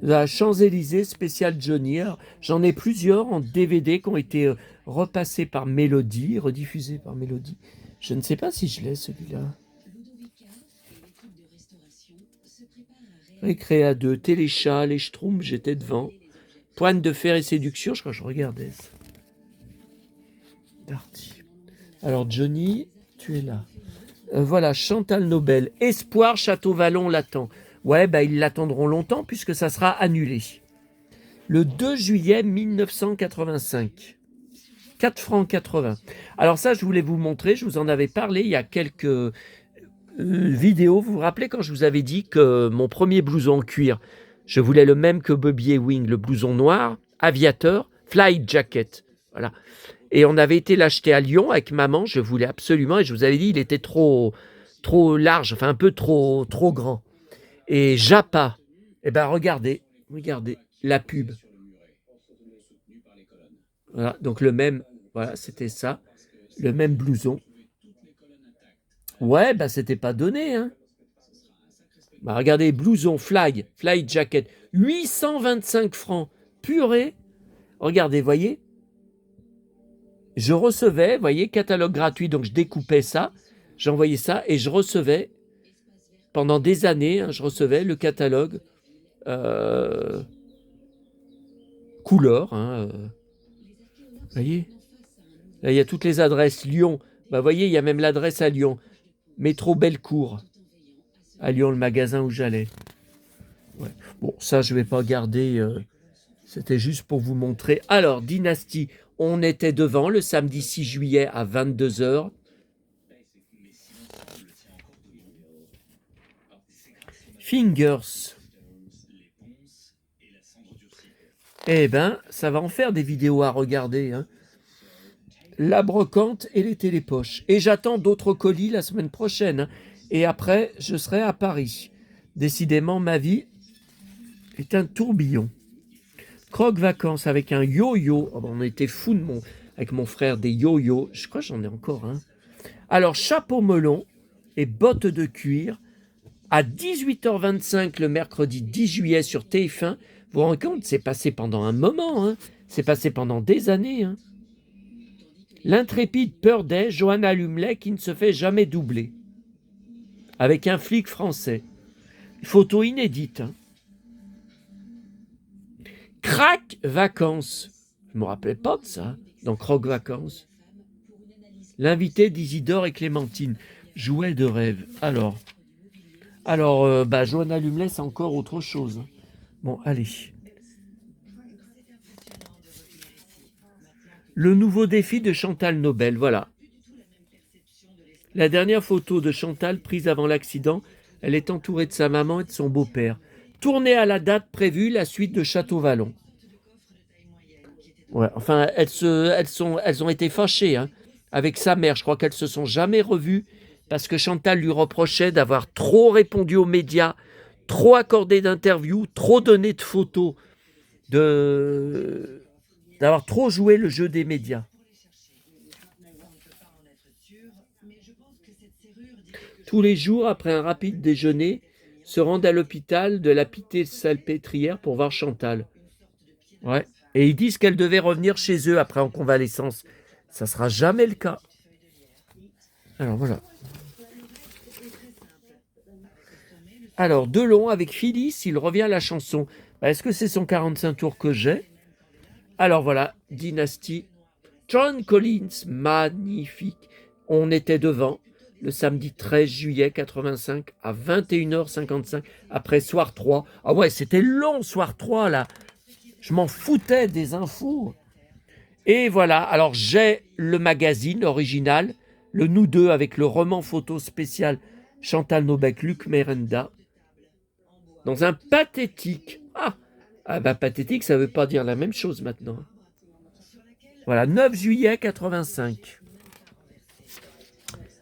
La Champs-Élysées spécial Johnny. Alors, j'en ai plusieurs en DVD qui ont été repassés par Mélodie, rediffusés par Mélodie. Je ne sais pas si je l'ai celui-là. Ludovica et l'équipe de restauration se préparent à Récré à deux, Téléchat, les Schtroumpfs, j'étais devant. Pointe de fer et séduction, je crois que je regardais ça. Darty. Alors Johnny, tu es là. Voilà, Chantal Nobel. Espoir, Château-Vallon l'attend. Ouais, bah ils l'attendront longtemps puisque ça sera annulé. Le 2 juillet 1985. 4 francs 80. Alors ça, je voulais vous montrer, je vous en avais parlé il y a quelques vidéos. Vous vous rappelez quand je vous avais dit que mon premier blouson en cuir, je voulais le même que Bobby Ewing, le blouson noir, aviateur, flight jacket. Voilà. Et on avait été l'acheter à Lyon avec maman, je voulais absolument, et je vous avais dit, il était trop large, enfin un peu trop grand. Et Japa, eh ben regardez, la pub. Voilà, donc le même, voilà, c'était ça, le même blouson. Ouais, bah c'était pas donné, hein. Bah regardez, blouson, fly jacket, 825 francs, purée. Regardez, voyez. Je recevais, voyez, catalogue gratuit, donc je découpais ça, j'envoyais ça et je recevais, pendant des années, hein, je recevais le catalogue couleur. Voyez, là, il y a toutes les adresses. Lyon, bah voyez, il y a même l'adresse à Lyon. Métro Bellecour, à Lyon, le magasin où j'allais. Ouais. Bon, ça, je ne vais pas garder, c'était juste pour vous montrer. Alors, Dynastie, on était devant le samedi 6 juillet à 22h. Fingers. Eh ben, ça va en faire des vidéos à regarder. Hein. La brocante et les télépoches. Et j'attends d'autres colis la semaine prochaine. Hein. Et après, je serai à Paris. Décidément, ma vie est un tourbillon. Croque vacances avec un yo-yo. Oh, on était fous avec mon frère des yo-yo. Je crois que j'en ai encore un. Alors, chapeau melon et bottes de cuir à 18h25 le mercredi 10 juillet sur TF1. Vous vous rendez compte, c'est passé pendant un moment. Hein. C'est passé pendant des années. Hein. L'intrépide Purday, Johanna Lumley qui ne se fait jamais doubler. Avec un flic français. Photo inédite. Hein. Crac vacances. Je ne me rappelais pas de ça, dans Croque vacances. L'invité d'Isidore et Clémentine. Jouet de rêve. Alors, Johanna Lumley, c'est encore autre chose. Bon, allez. Le nouveau défi de Chantal Nobel, voilà. La dernière photo de Chantal prise avant l'accident, elle est entourée de sa maman et de son beau-père. Tournée à la date prévue, la suite de Château-Vallon. Ouais, enfin, elles ont été fâchées hein, avec sa mère. Je crois qu'elles se sont jamais revues parce que Chantal lui reprochait d'avoir trop répondu aux médias, trop accordé d'interviews, trop donné de photos, d'avoir trop joué le jeu des médias. Tous les jours, après un rapide déjeuner, se rendent à l'hôpital de la Pitié-Salpêtrière pour voir Chantal. Ouais. Et ils disent qu'elle devait revenir chez eux après en convalescence. Ça ne sera jamais le cas. Alors voilà. Alors, Delon avec Phyllis, il revient à la chanson. Est-ce que c'est son 45 tours que j'ai? Alors voilà, Dynastie. John Collins, magnifique. On était devant le samedi 13 juillet 85 à 21h55 après soir 3. Ah ouais, c'était long soir 3 là. Je m'en foutais des infos. Et voilà, alors j'ai le magazine original, le Nous deux avec le roman photo spécial Chantal Nobel, Luc Merenda, dans un pathétique. Pathétique, ça ne veut pas dire la même chose maintenant. Voilà, 9 juillet 85.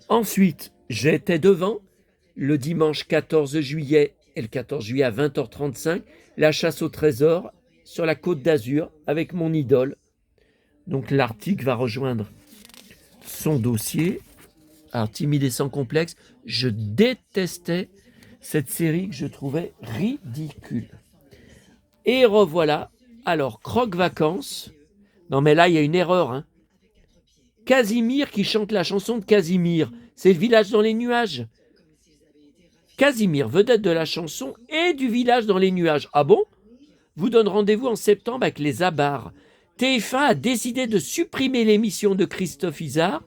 Ensuite, j'étais devant le dimanche 14 juillet et le 14 juillet à 20h35, la chasse au trésor sur la Côte d'Azur avec mon idole. Donc l'article va rejoindre son dossier. Alors, Timide et sans complexe, je détestais cette série que je trouvais ridicule. Et revoilà, alors, Croque vacances. Non mais là, il y a une erreur. Hein. Casimir qui chante la chanson de Casimir. C'est le village dans les nuages. Casimir, vedette de la chanson et du village dans les nuages. Ah bon? Vous donne rendez-vous en septembre avec les Abars. TF1 a décidé de supprimer l'émission de Christophe Izard.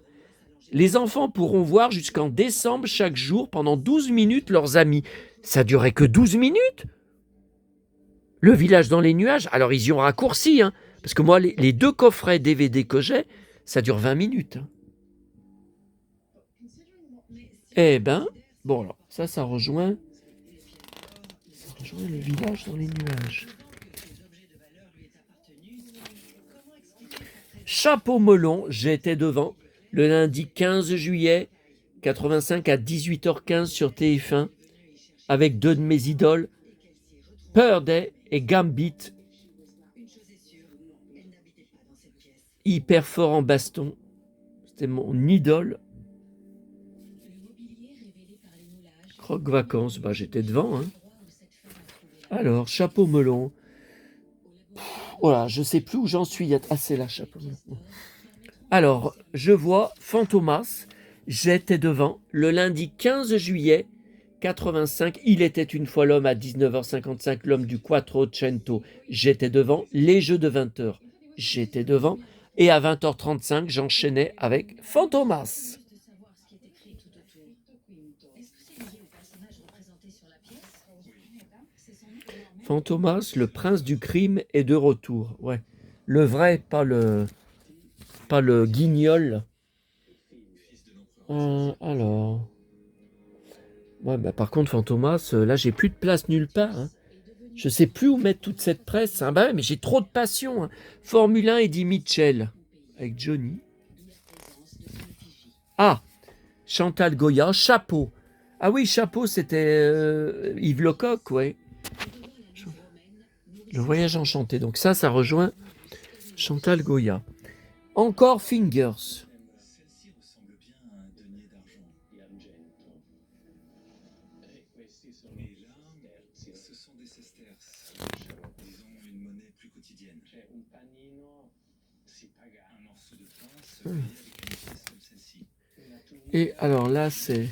Les enfants pourront voir jusqu'en décembre chaque jour pendant 12 minutes leurs amis. Ça durait que 12 minutes? Le village dans les nuages, alors ils y ont raccourci, hein, parce que moi, les 2 coffrets DVD que j'ai, ça dure 20 minutes. Hein. Eh ben, bon alors, ça rejoint le village dans les nuages. Chapeau melon, j'étais devant, le lundi 15 juillet 85 à 18h15 sur TF1, avec 2 de mes idoles, Purday et Gambit, hyper fort en baston. C'était mon idole. Croque vacances, bah j'étais devant. Hein. Alors, chapeau melon. Voilà, je sais plus où j'en suis. Ah, c'est là, chapeau melon. Alors, je vois Fantomas. J'étais devant le lundi 15 juillet 85. Il était une fois l'homme à 19h55, l'homme du Quattrocento. J'étais devant. Les jeux de 20h. J'étais devant. Et à 20h35, j'enchaînais avec Fantomas. Fantomas, le prince du crime, est de retour. Ouais. Le vrai, pas le guignol. Alors. Ouais, bah, par contre, Fantomas, là, j'ai plus de place nulle part. Hein. Je sais plus où mettre toute cette presse. Hein. Bah ouais, mais j'ai trop de passion. Hein. Formule 1 Eddie Mitchell avec Johnny. Ah, Chantal Goya, Chapeau. Ah oui, Chapeau, c'était Yves Lecoq, ouais. Le voyage enchanté. Donc ça rejoint Chantal Goya. Encore Fingers. Celle-ci ressemble bien à un denier d'argent. Mais là, ce sont des sesterces. Disons une monnaie plus quotidienne. Un morceau de pain se paye avec une pièce comme celle-ci. Et alors là, c'est...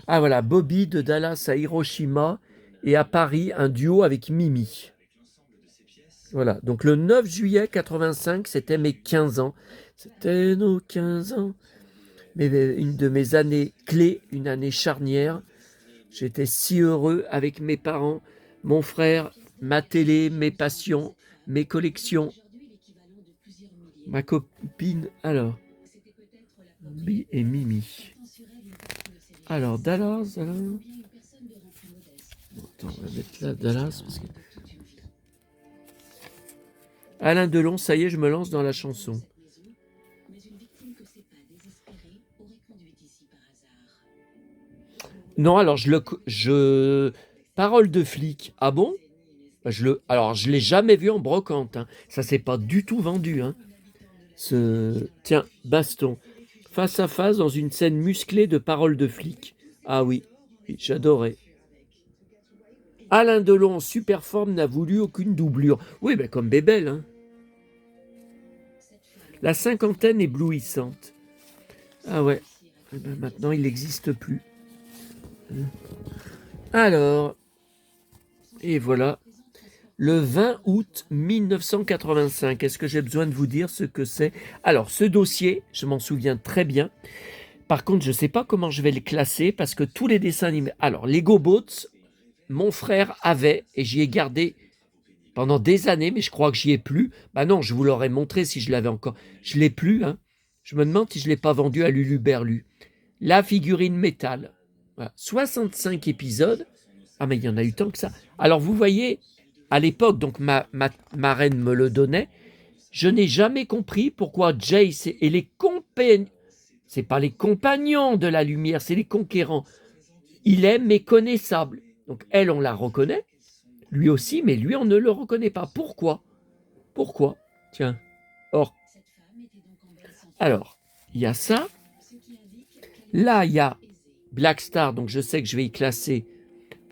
Ah voilà, Bobby de Dallas à Hiroshima et à Paris, un duo avec Mimi. Voilà, donc le 9 juillet 85, c'était mes 15 ans. C'était nos 15 ans. Mais une de mes années clés, une année charnière. J'étais si heureux avec mes parents, mon frère, ma télé, mes passions, mes collections. Ma copine, alors, Bobby et Mimi. Alors, Dallas, alors... Attends, on va mettre là Dallas, parce que... Alain Delon, ça y est, je me lance dans la chanson. Non, alors Parole de flic. Ah bon? Alors, je l'ai jamais vu en brocante. Hein. Ça s'est pas du tout vendu. Hein. Tiens, baston. Face à face dans une scène musclée de Parole de flic. Ah oui, j'adorais. Alain Delon en super forme n'a voulu aucune doublure. Oui, ben comme Bébel. Hein. La cinquantaine éblouissante. Ah ouais. Et ben maintenant, il n'existe plus. Alors, et voilà. Le 20 août 1985. Est-ce que j'ai besoin de vous dire ce que c'est? Alors, ce dossier, je m'en souviens très bien. Par contre, je ne sais pas comment je vais le classer parce que tous les dessins animés... Alors, les GoBots, mon frère avait, et j'y ai gardé pendant des années, mais je crois que j'y ai plus. Bah non, je vous l'aurais montré si je l'avais encore. Je l'ai plus. Hein. Je me demande si je ne l'ai pas vendu à Lulu Berlu. La figurine métal. Voilà. 65 épisodes. Ah, mais il y en a eu tant que ça. Alors, vous voyez, à l'époque, donc ma reine me le donnait, je n'ai jamais compris pourquoi Jace et les compagnons, c'est pas les compagnons de la lumière, c'est les conquérants. Il est méconnaissable. Donc, elle, on la reconnaît. Lui aussi, mais lui, on ne le reconnaît pas. Pourquoi? Pourquoi? Tiens. Or. Alors, il y a ça. Là, il y a Black Star, donc je sais que je vais y classer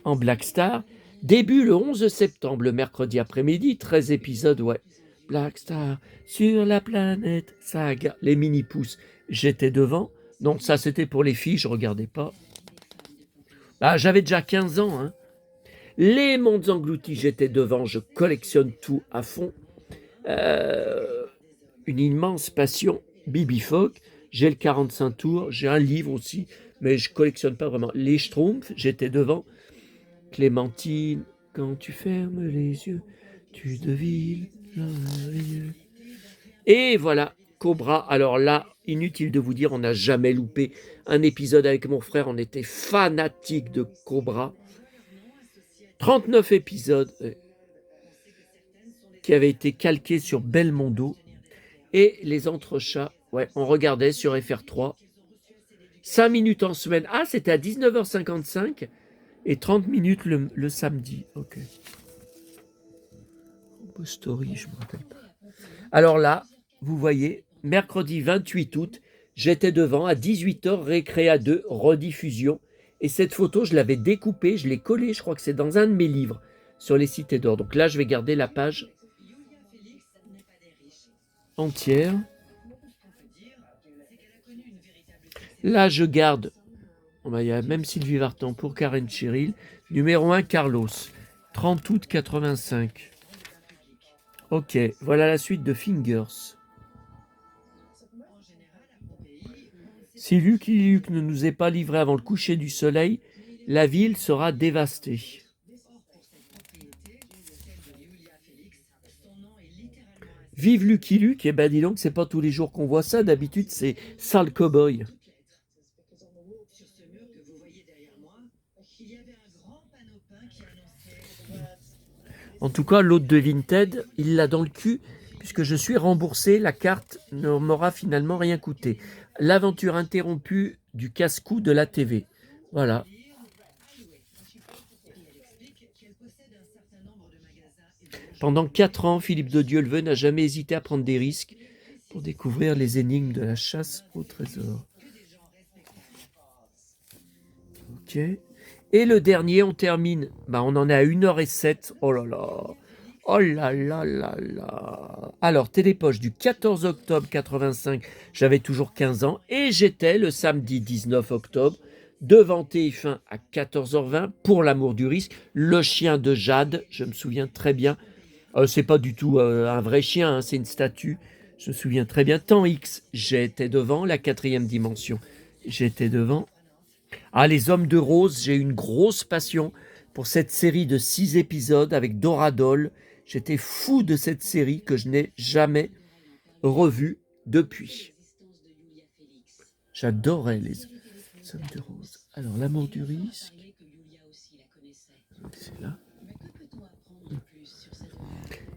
en Black Star. Début le 11 septembre, le mercredi après-midi, 13 épisodes, ouais. Black Star, sur la planète Saga. Les mini-pousses, j'étais devant. Non, ça c'était pour les filles, je regardais pas. Ah, j'avais déjà 15 ans. Hein. Les mondes engloutis, j'étais devant, je collectionne tout à fond. Une immense passion, Bibi Fogg. J'ai le 45 tours, j'ai un livre aussi, mais je collectionne pas vraiment. Les Schtroumpfs, j'étais devant. Clémentine, quand tu fermes les yeux, tu devines. Et voilà, Cobra. Alors là, inutile de vous dire, on n'a jamais loupé un épisode avec mon frère. On était fanatique de Cobra. 39 épisodes qui avaient été calqués sur Belmondo. Et les entrechats, ouais, on regardait sur FR3. 5 minutes en semaine. Ah, c'était à 19h55 et 30 minutes le samedi. Ok. Story, je ne me rappelle pas. Alors là, vous voyez, mercredi 28 août, j'étais devant à 18h, Récréa 2, rediffusion. Et cette photo, je l'avais découpée, je l'ai collée, je crois que c'est dans un de mes livres, sur les cités d'or. Donc là, je vais garder la page entière. Là, je garde, il y a même Sylvie Vartan pour Karen Cheryl. Numéro 1, Carlos, 30 août 85. Ok, voilà la suite de Fingers. Si Lucky Luke ne nous est pas livré avant le coucher du soleil, la ville sera dévastée. Vive Lucky Luke, eh ben dis donc, c'est pas tous les jours qu'on voit ça, d'habitude c'est Sale Cowboy. En tout cas, l'autre de Vinted, il l'a dans le cul, puisque je suis remboursé, la carte ne m'aura finalement rien coûté. L'aventure interrompue du casse-cou de la TV. Voilà. Pendant 4 ans, Philippe de Dieuleveux n'a jamais hésité à prendre des risques pour découvrir les énigmes de la chasse au trésor. Ok. Et le dernier, on termine. On en est à 1h07. Oh là là. Oh là là là là. Alors, Télépoche du 14 octobre 85, j'avais toujours 15 ans. Et j'étais le samedi 19 octobre devant TF1 à 14h20 pour l'amour du risque. Le chien de Jade, je me souviens très bien. C'est pas du tout un vrai chien, hein, c'est une statue. Je me souviens très bien. Temps X, j'étais devant. La 4e dimension, j'étais devant. Ah, les Hommes de Rose, j'ai une grosse passion pour cette série de 6 épisodes avec Dora Doll. J'étais fou de cette série que je n'ai jamais revue depuis. J'adorais les Hommes de Rose. Alors, l'amour du risque. C'est là.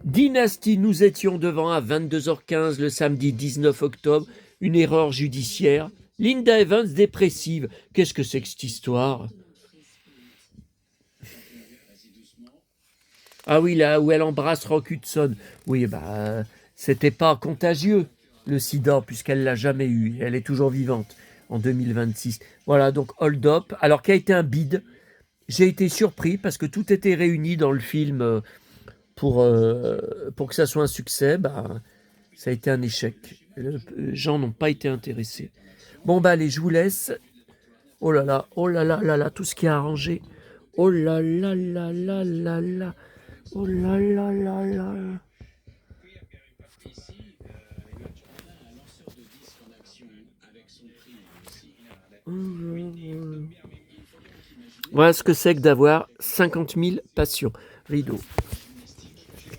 Dynastie, nous étions devant à 22h15 le samedi 19 octobre. Une erreur judiciaire. Linda Evans dépressive. Qu'est-ce que c'est que cette histoire? Ah oui, là où elle embrasse Rock Hudson. Oui, c'était pas contagieux, le sida, puisqu'elle l'a jamais eu. Elle est toujours vivante en 2026. Voilà, donc Hold Up. Alors, qui a été un bide. J'ai été surpris parce que tout était réuni dans le film pour que ça soit un succès. Ça a été un échec. Les gens n'ont pas été intéressés. Bon, allez, je vous laisse. Oh là là, oh là là là là, tout ce qui est arrangé. Oh là là là là là là. Oh là là là là. Voilà ce que c'est que d'avoir 50 000 passions. Rideau.